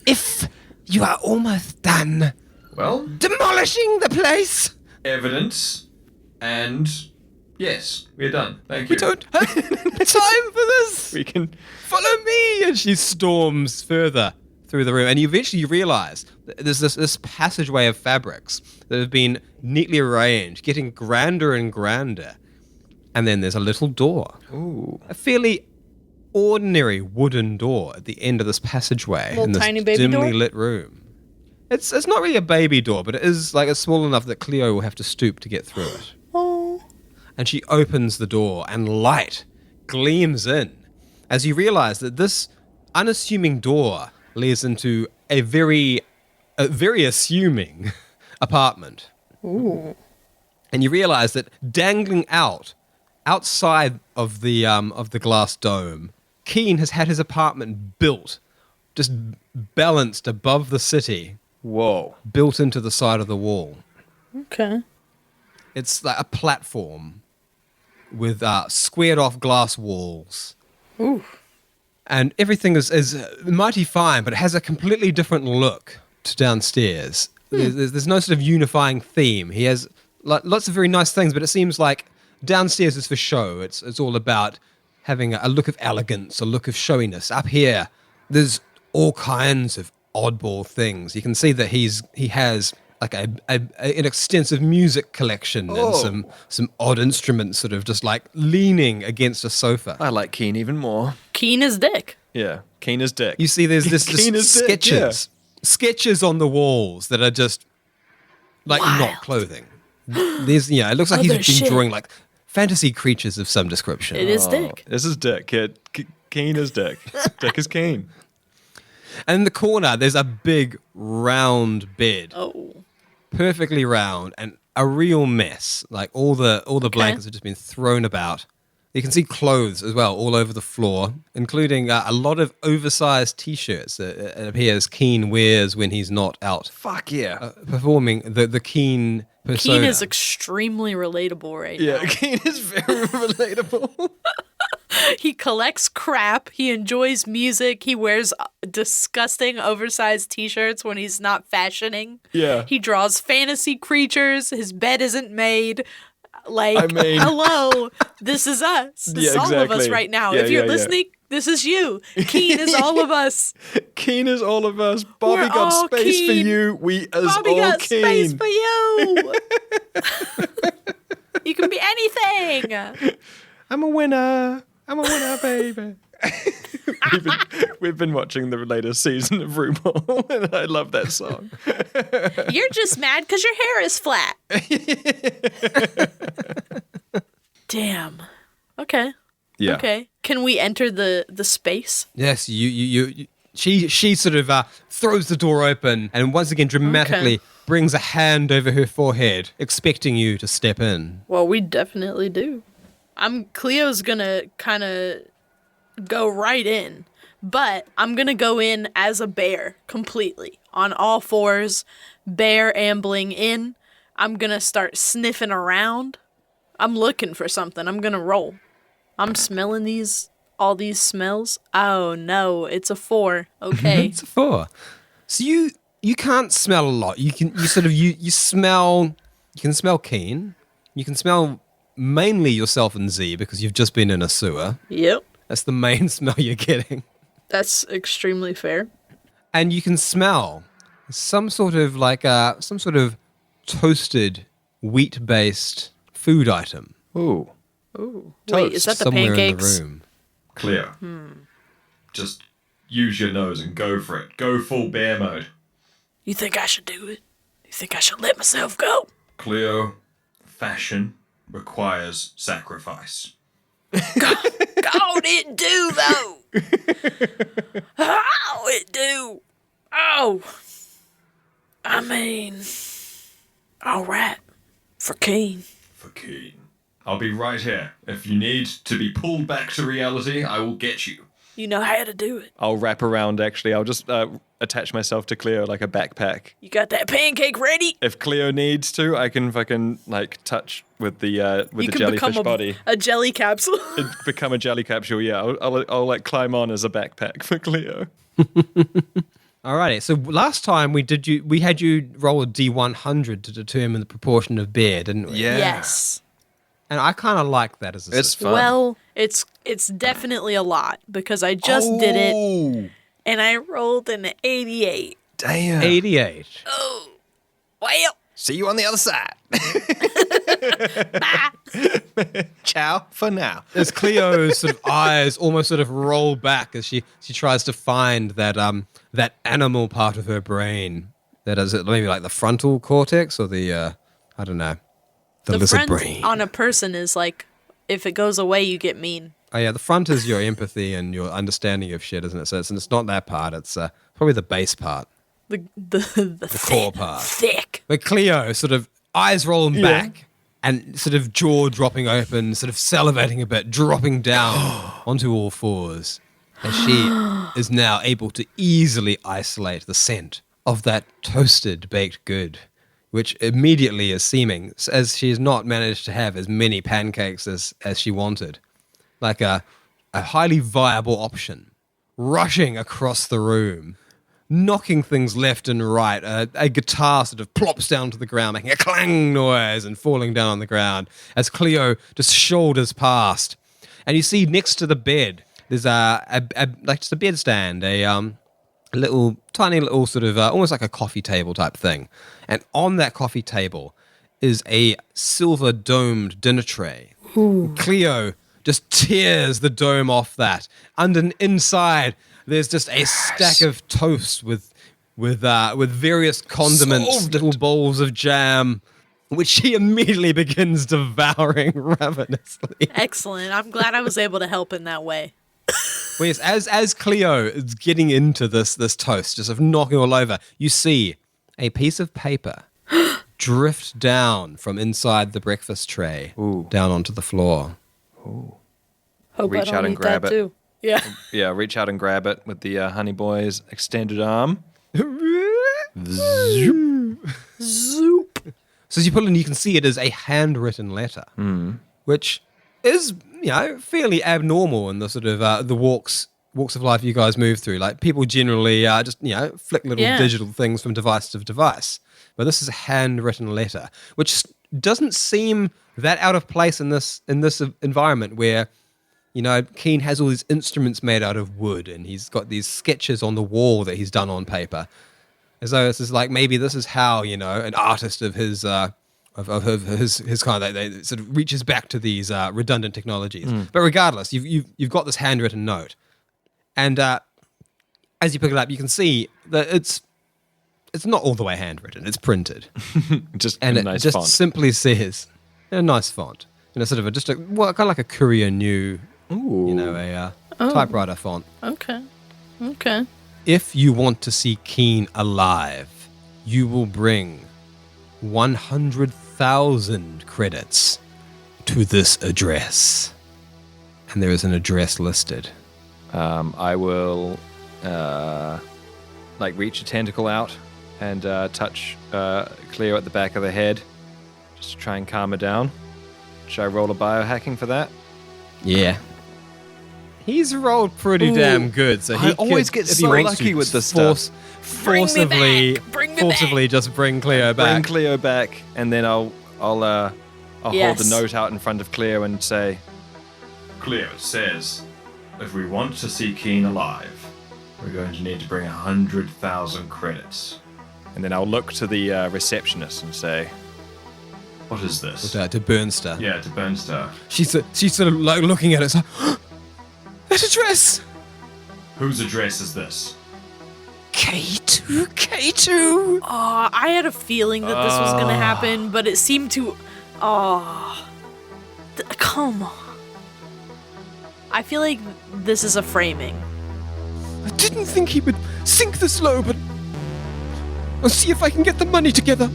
If you are almost done Well, demolishing the place, evidence, and yes, we're done. Thank you. we don't have time for this. We can. Follow me! And she storms further through the room, and you eventually realize there's this passageway of fabrics that have been neatly arranged, getting grander and grander. And then there's a little door. Ooh. A fairly ordinary wooden door at the end of this passageway Little in this tiny baby dimly door? lit room. It's not really a baby door, but it is like it's small enough that Cleo will have to stoop to get through it. Oh. And she opens the door, and light gleams in as you realize that this unassuming door leads into a very assuming apartment. Ooh. And you realize that dangling outside of the glass dome, KHEEN has had his apartment built, just balanced above the city, Whoa. built into the side of the wall. Okay. It's like a platform with squared off glass walls. Ooh. And everything is mighty fine, but it has a completely different look to downstairs. There's no sort of unifying theme. He has lots of very nice things, but it seems like downstairs is for show. It's all about having a look of elegance, a look of showiness. Up here, there's all kinds of oddball things. You can see that he has like an extensive music collection and some odd instruments sort of just like leaning against a sofa. I like KHEEN even more. KHEEN is dick. Yeah. KHEEN is dick. You see there's this KHEEN is dick, sketches on the walls that are just like not clothing. There's it looks like he's Other been shit. drawing like fantasy creatures of some description. It is dick. This is dick, kid. KHEEN is dick. Dick is KHEEN. And in the corner there's a big round bed. Oh. Perfectly round and a real mess. Like all the blankets have just been thrown about. You can see clothes as well all over the floor, including a lot of oversized T-shirts that it appears KHEEN wears when he's not out Fuck yeah. performing the KHEEN persona. KHEEN is extremely relatable right Yeah, now. KHEEN is very relatable. He collects crap. He enjoys music. He wears disgusting oversized t-shirts when he's not fashioning. Yeah. He draws fantasy creatures. His bed isn't made. Like, I mean- hello, this is us. This is all of us exactly. right now. Yeah, if you're yeah, yeah. listening, this is you. KHEEN is all of us. KHEEN is all of us. Bobby We're got all space for KHEEN. you. We is Bobby all got KHEEN. space for you. You can be anything. I'm a winner, baby. we've been watching the latest season of RuPaul, and I love that song. You're just mad because your hair is flat. Damn. Okay. Yeah. Okay. Can we enter the space? Yes, she sort of throws the door open and once again dramatically brings a hand over her forehead, expecting you to step in. Well, we definitely do. Cleo's gonna kind of go right in, but I'm gonna go in as a bear completely on all fours, bear ambling in. I'm gonna start sniffing around I'm looking for something. I'm gonna roll. I'm smelling all these smells. Oh no, it's a 4. Okay. It's a 4. So you can't smell a lot. You can smell. You can smell KHEEN. You can smell mainly yourself and Z because you've just been in a sewer. Yep. That's the main smell you're getting. That's extremely fair. And you can smell some sort of toasted wheat-based food item. Ooh. Ooh. Wait, is that the somewhere pancakes? in the room. Cleo. Just use your nose and go for it. Go full bear mode. You think I should do it? You think I should let myself go? Cleo, fashion requires sacrifice. God, it do, though. How it do? Oh. I mean, all right. For KHEEN. For KHEEN. I'll be right here. If you need to be pulled back to reality, I will get you. You know how to do it. I'll wrap around, actually. I'll just attach myself to Cleo like a backpack. You got that pancake ready? If Cleo needs to, I can fucking, touch with the jellyfish body. A jelly capsule. Become a jelly capsule, yeah. I'll climb on as a backpack for Cleo. Alrighty, so last time we had you roll a D100 to determine the proportion of bear, didn't we? Yeah. Yes. And I kind of like that as a It's system. fun. Well, it's definitely a lot because I just did it and I rolled an 88. Damn. 88. Oh. Well. See you on the other side. Ciao for now. As Cleo's sort of eyes almost sort of roll back as she tries to find that animal part of her brain. That is it, maybe like the frontal cortex or the I don't know. The lizard front brain. on a person is like, if it goes away, you get mean. Oh yeah, the front is your empathy and your understanding of shit, isn't it? So it's not that part. It's probably the base part, The core part. Thick. Where Cleo sort of eyes rolling back and sort of jaw dropping open, sort of salivating a bit, dropping down onto all fours, as she is now able to easily isolate the scent of that toasted baked good, which immediately is seeming, as she has not managed to have as many pancakes as she wanted, like a highly viable option, rushing across the room, knocking things left and right. A guitar sort of plops down to the ground, making a clang noise and falling down on the ground as Cleo just shoulders past. And you see next to the bed, there's like just a bed stand, a tiny little sort of almost like a coffee table type thing. And on that coffee table is a silver domed dinner tray. Ooh. Cleo just tears the dome off that. Inside, there's just a stack of toast with various condiments, little bowls of jam, which she immediately begins devouring ravenously. Excellent. I'm glad I was able to help in that way. Well, yes, as Cleo is getting into this toast, just sort of knocking all over, you see a piece of paper drift down from inside the breakfast tray down onto the floor. Hope Reach I don't out and eat grab that it. Too. Yeah. Yeah, reach out and grab it with the Honey Boy's extended arm. Zoop. So as you pull in, you can see it is a handwritten letter, which is, fairly abnormal in the sort of the walks of life you guys move through. Like people generally just, flick little digital things from device to device. But this is a handwritten letter, which doesn't seem that out of place in this environment where, KHEEN has all these instruments made out of wood and he's got these sketches on the wall that he's done on paper. As though this is like, maybe this is how, an artist of his of his kind of, they sort of reaches back to these redundant technologies. But regardless, you've got this handwritten note. And as you pick it up, you can see that it's not all the way handwritten. It's printed. Just and a it nice just font. simply says, in a nice font, sort of kind of like a Courier New, a typewriter font. Okay. If you want to see KHEEN alive, you will bring 100,000 credits to this address. And there is an address listed. I will reach a tentacle out and touch Cleo at the back of the head just to try and calm her down. Should I roll a biohacking for that? Yeah. He's rolled pretty damn good, so he I always could, get if he so wants lucky to, with this stuff. Forcibly just bring Cleo back. Bring Cleo back, and then I'll hold Yes. the note out in front of Cleo and say, Cleo says, if we want to see Keen alive, we're going to need to bring 100,000 credits. and then I'll look to the receptionist and say, What is this? To Burnster. Yeah, to Burnster. She's sort of like looking at it. It's like, that address! Whose address is this? K2. I had a feeling that this was gonna happen, but it seemed to. Come on. I feel like this is a framing. I didn't think he would sink this low, but I'll see if I can get the money together.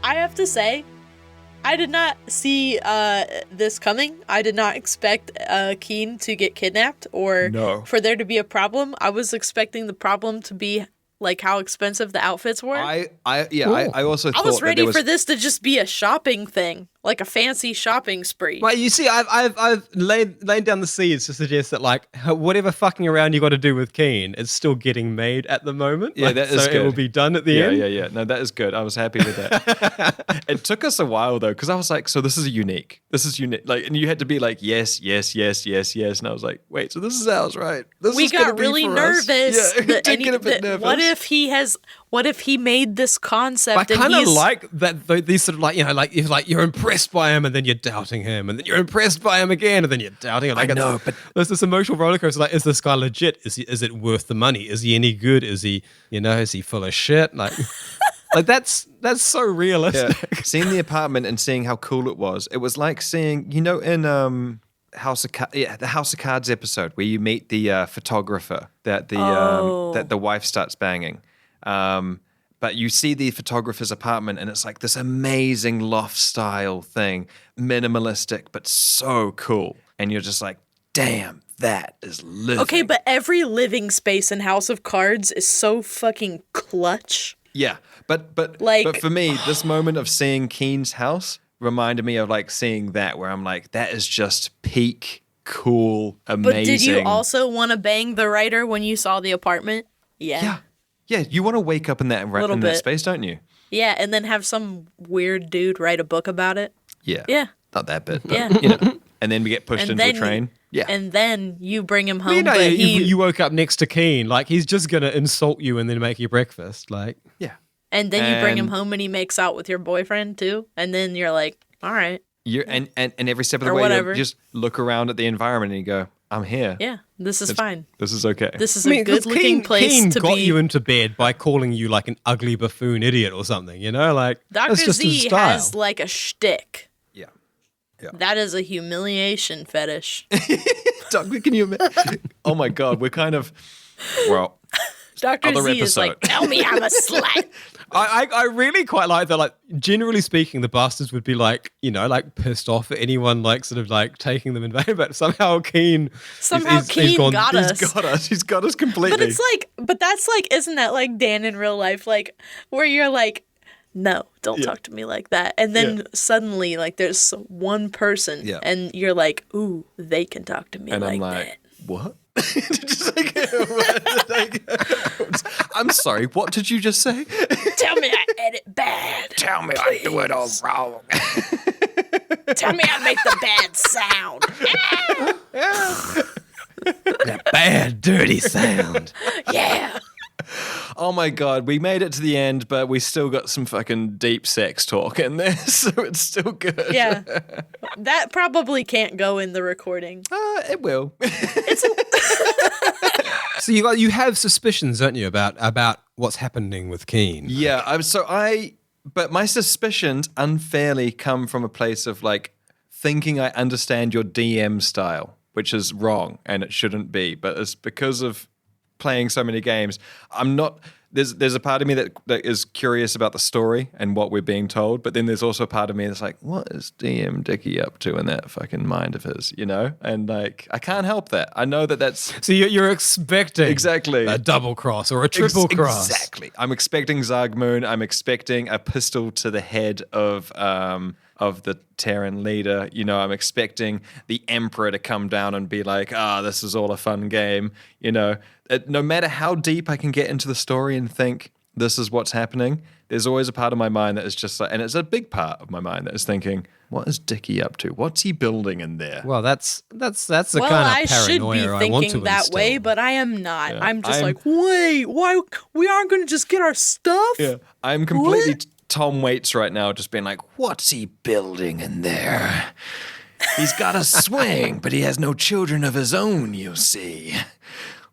I have to say, I did not see this coming. I did not expect KHEEN to get kidnapped or for there to be a problem. I was expecting the problem to be like how expensive the outfits were. I also thought I was that ready there was for this to just be a shopping thing, like a fancy shopping spree. Well, you see, I've laid down the seeds to suggest that like whatever fucking around you got to do with KHEEN is still getting made at the moment. Yeah, like, that is so good. it will be done at the end. Yeah. No, that is good. I was happy with that. It took us a while though, because I was like, so this is unique. Like, and you had to be like, yes. And I was like, wait, so this is ours, right? We got really nervous. Yeah, we did get a bit nervous. What if he made this concept? I and kind of he's like that. These sort of like if you're impressed by him and then you're doubting him, and then you're impressed by him again and then you're doubting him. Like, I know, but there's this emotional roller coaster. Like, is this guy legit? Is it worth the money? Is he any good? Is he full of shit? Like, like that's so realistic. Yeah. Seeing the apartment and seeing how cool it was like seeing, in the House of Cards episode where you meet the photographer that the wife starts banging. But you see the photographer's apartment and it's like this amazing loft style thing, minimalistic, but so cool. And you're just like, damn, that is living. okay, but every living space in House of Cards is so fucking clutch. Yeah, but Like- for me, this moment of seeing KHEEN's house reminded me of like seeing that, where I'm like, that is just peak cool, amazing. But did you also want to bang the writer when you saw the apartment? Yeah. Yeah, you want to wake up in that Little that bit. space, don't you? Yeah, and then have some weird dude write a book about it. Yeah. Yeah. Not that bit. But, Yeah. And then we get pushed And into a then- train. Yeah. And then you bring him home, You know, but you woke up next to KHEEN. Like, he's just gonna insult you and then make you breakfast. Like, Yeah. and then you bring him and- home and he makes out with your boyfriend too. And then you're like, all right. And every step of the Or way, whatever. you just look around at the environment and you go, I'm here. Yeah, this is fine. This is okay. This is I mean, a good 'cause looking place KHEEN to got be. you into bed by calling you like an ugly buffoon idiot or something. Like, Dr. that's just his Z style. has like a shtick. Yeah. That is a humiliation fetish. Doug, can you imagine? Oh my God, we're kind of, well, Dr. Other Z is like, episode. tell me I'm a slut. I really quite like that. Like, generally speaking, the bastards would be like, like pissed off at anyone like sort of like taking them in vain. But somehow KHEEN, Somehow KHEEN got us. He's got us completely. But it's like, that's like, isn't that like Dan in real life? Like, where you're like, no, don't talk to me like that. And then suddenly, like, there's one person Yeah. and you're like, ooh, they can talk to me and like I'm like, that. what? I'm sorry, what did you just say? Tell me I edit bad. Tell me I do it all wrong. Tell me I make the bad sound. That bad, dirty sound. Yeah. Oh my god, we made it to the end, but we still got some fucking deep sex talk in there, so it's still good. Yeah. That probably can't go in the recording. It will. So you have suspicions, don't you, about what's happening with KHEEN? Yeah, but my suspicions unfairly come from a place of like thinking I understand your DM style, which is wrong and it shouldn't be, but it's because of playing so many games. I'm not. There's a part of me that is curious about the story and what we're being told, but then there's also a part of me that's like, what is DM Dickie up to in that fucking mind of his, you know? And like, I can't help that. I know that's... So you're expecting exactly a double cross or a triple cross. Exactly. I'm expecting Zargmoon. I'm expecting a pistol to the head of the Terran leader. You know, I'm expecting the Emperor to come down and be like, this is all a fun game. You know, no matter how deep I can get into the story and think this is what's happening, there's always a part of my mind that is just like, and it's a big part of my mind that is thinking, what is Dickie up to? What's he building in there? Well, that's the Well, kind I of should paranoia be I want to thinking that instill. way, but I am not. Yeah. I'm just like, wait, why we aren't going to just get our stuff? Yeah, I'm completely Tom Waits right now, just being like, what's he building in there? He's got a swing, but he has no children of his own, you see.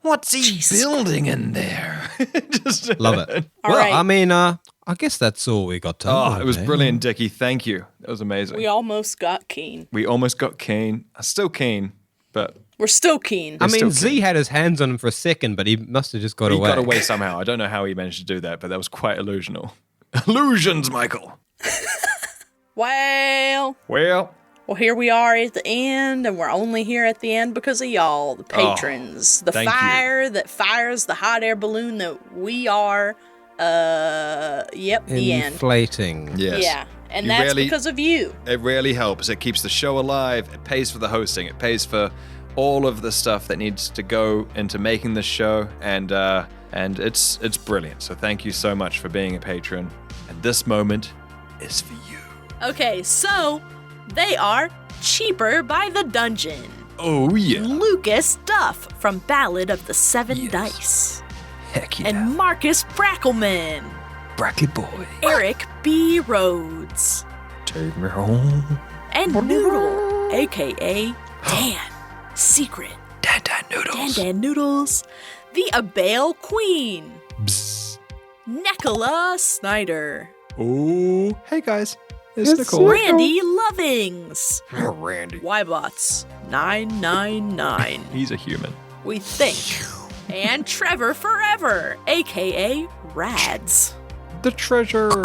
What's he building in there? Just, Love it. All well, right. I mean, I guess that's all we got time. it was brilliant, Dickie. Thank you. That was amazing. We almost got KHEEN. We almost got KHEEN. I'm still keen, but We're still KHEEN. I mean, still Z had his hands on him for a second, but he must have just got he away. got away somehow. I don't know how he managed to do that, but that was quite illusional. Illusions, Michael. Well, here we are at the end, and we're only here at the end because of y'all, the patrons. The thank fire that fires the hot air balloon that we are. The end. Inflating. Yes. Yeah, and You that's rarely- because of you. It really helps. It keeps the show alive. It pays for the hosting. It pays for all of the stuff that needs to go into making this show, and it's brilliant. So thank you so much for being a patron. And this moment is for you. Okay, so they are Cheaper by the Dungeon. Oh yeah. Lucas Duff from Ballad of the Seven Dice. Heck yeah. And Marcus Brackelman. Bracky boy. Eric B. Rhodes. Take me home. And Noodle, a.k.a. Dan. Secret. Dan Noodles. Dan Noodles. The Abale Queen. Bzz. Nicola Snyder. Oh. Hey guys. It's Nicole. Randy Lovings. Randy. Ybots 999. He's a human. We think. And Trevor Forever, aka Rads. The treasure.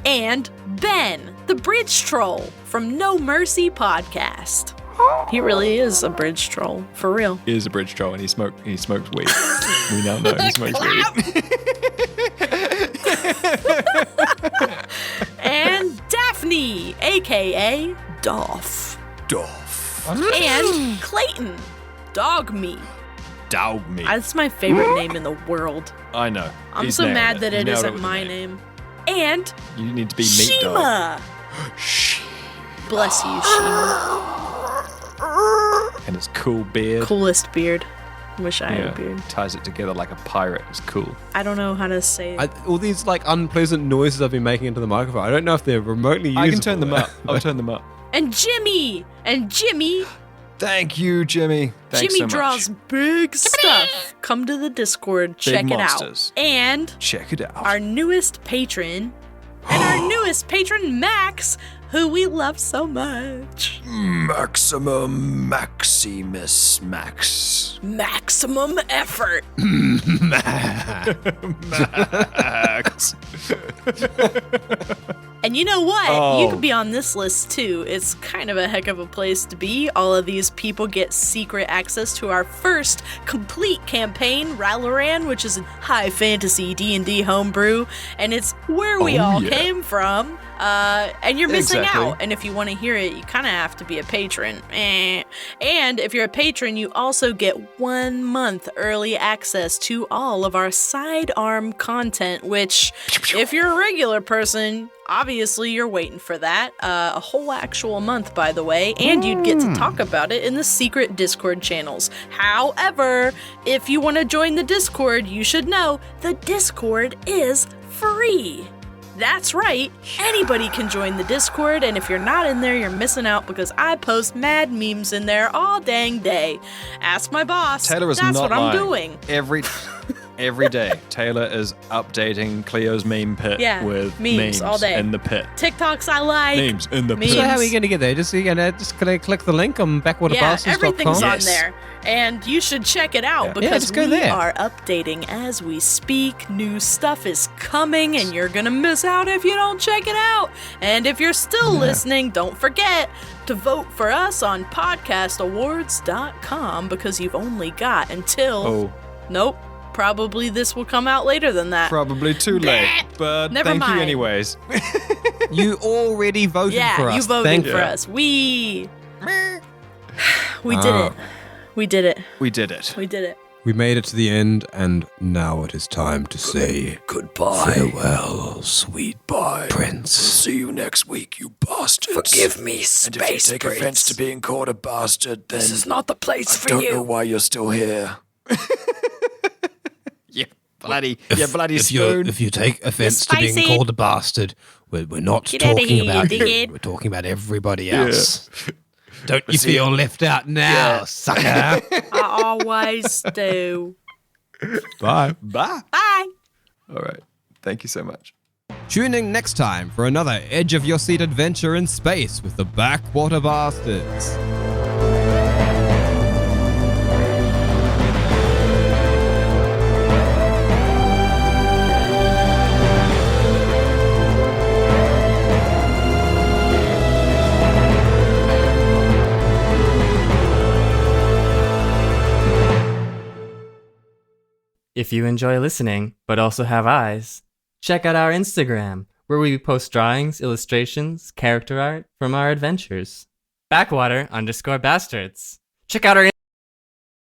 And Ben, the Bridge Troll from No Mercy Podcast. He really is a bridge troll, for real. He is a bridge troll, and he smokes weed. We now know he smokes weed. And Daphne, aka Dolph. And Clayton, Dog Me. Dog me. That's my favorite name in the world. I know. I'm He's so nailed mad it. that He it nailed isn't with my the name. And You need to be meat dog. Shima. Bless you, Shima. And his cool beard. Coolest beard. Wish I had Yeah. a beard. Ties it together like a pirate. It's cool. I don't know how to say it. All these like unpleasant noises I've been making into the microphone. I don't know if they're remotely usable. I can turn them up. I'll turn them up. And Jimmy. Thank you, Jimmy. Thanks Jimmy so much. draws big stuff. Come to the Discord. Check monsters. it out. And Check it out. our newest patron. And our newest patron, Max, who we love so much. Maximum Maximus Max. Maximum effort. Max. And you know what? Oh. You could be on this list too. It's kind of a heck of a place to be. All of these people get secret access to our first complete campaign, Raloran, which is a high fantasy D&D homebrew, and it's where we all came from. and you're missing Exactly. out. And if you want to hear it, you kind of have to be a patron. And if you're a patron, you also get 1 month early access to all of our sidearm content, which, if you're a regular person, obviously you're waiting for that. A whole actual month, by the way, and you'd get to talk about it in the secret Discord channels. However, if you want to join the Discord, you should know the Discord is free. That's right, anybody can join the Discord, and if you're not in there, you're missing out because I post mad memes in there all dang day. Ask my boss. Taylor is That's not what I'm lying. doing. Every day, Taylor is updating Cleo's meme pit with memes all day. in the pit. TikToks I like. Memes in the Memes. So pit. how are you going to get there? Just gonna click the link on backwaterbastards.com? Everything's on Yes. there. And you should check it out Yeah, because just go we there. are updating as we speak. New stuff is coming and you're going to miss out if you don't check it out. And if you're still listening, don't forget to vote for us on podcastawards.com because you've only got until... Oh, Nope. Probably this will come out later than that. probably too late, but Never thank you mind. anyways. You already voted for us. You voted Thank for you. us. We did it. We did it. We did it. We did it. We made it to the end, and now it is time to say Goodbye. farewell, sweet prince. See you next week, you bastards. Forgive me, And if you Space take Prince. offense to being called a bastard, then This is not the place I for don't you. know why you're still here. Bloody If you take offense to being spicy. called a bastard, we're not Get outta talking here, about you. dickhead. We're talking about everybody else. Don't you feel left out now, Yeah. sucker? I always do. Bye. Bye. Bye. All right. Thank you so much. Tune in next time for another edge of your seat adventure in space with the Backwater Bastards. If you enjoy listening, but also have eyes, check out our Instagram, where we post drawings, illustrations, character art from our adventures. Backwater_Bastards. Check out our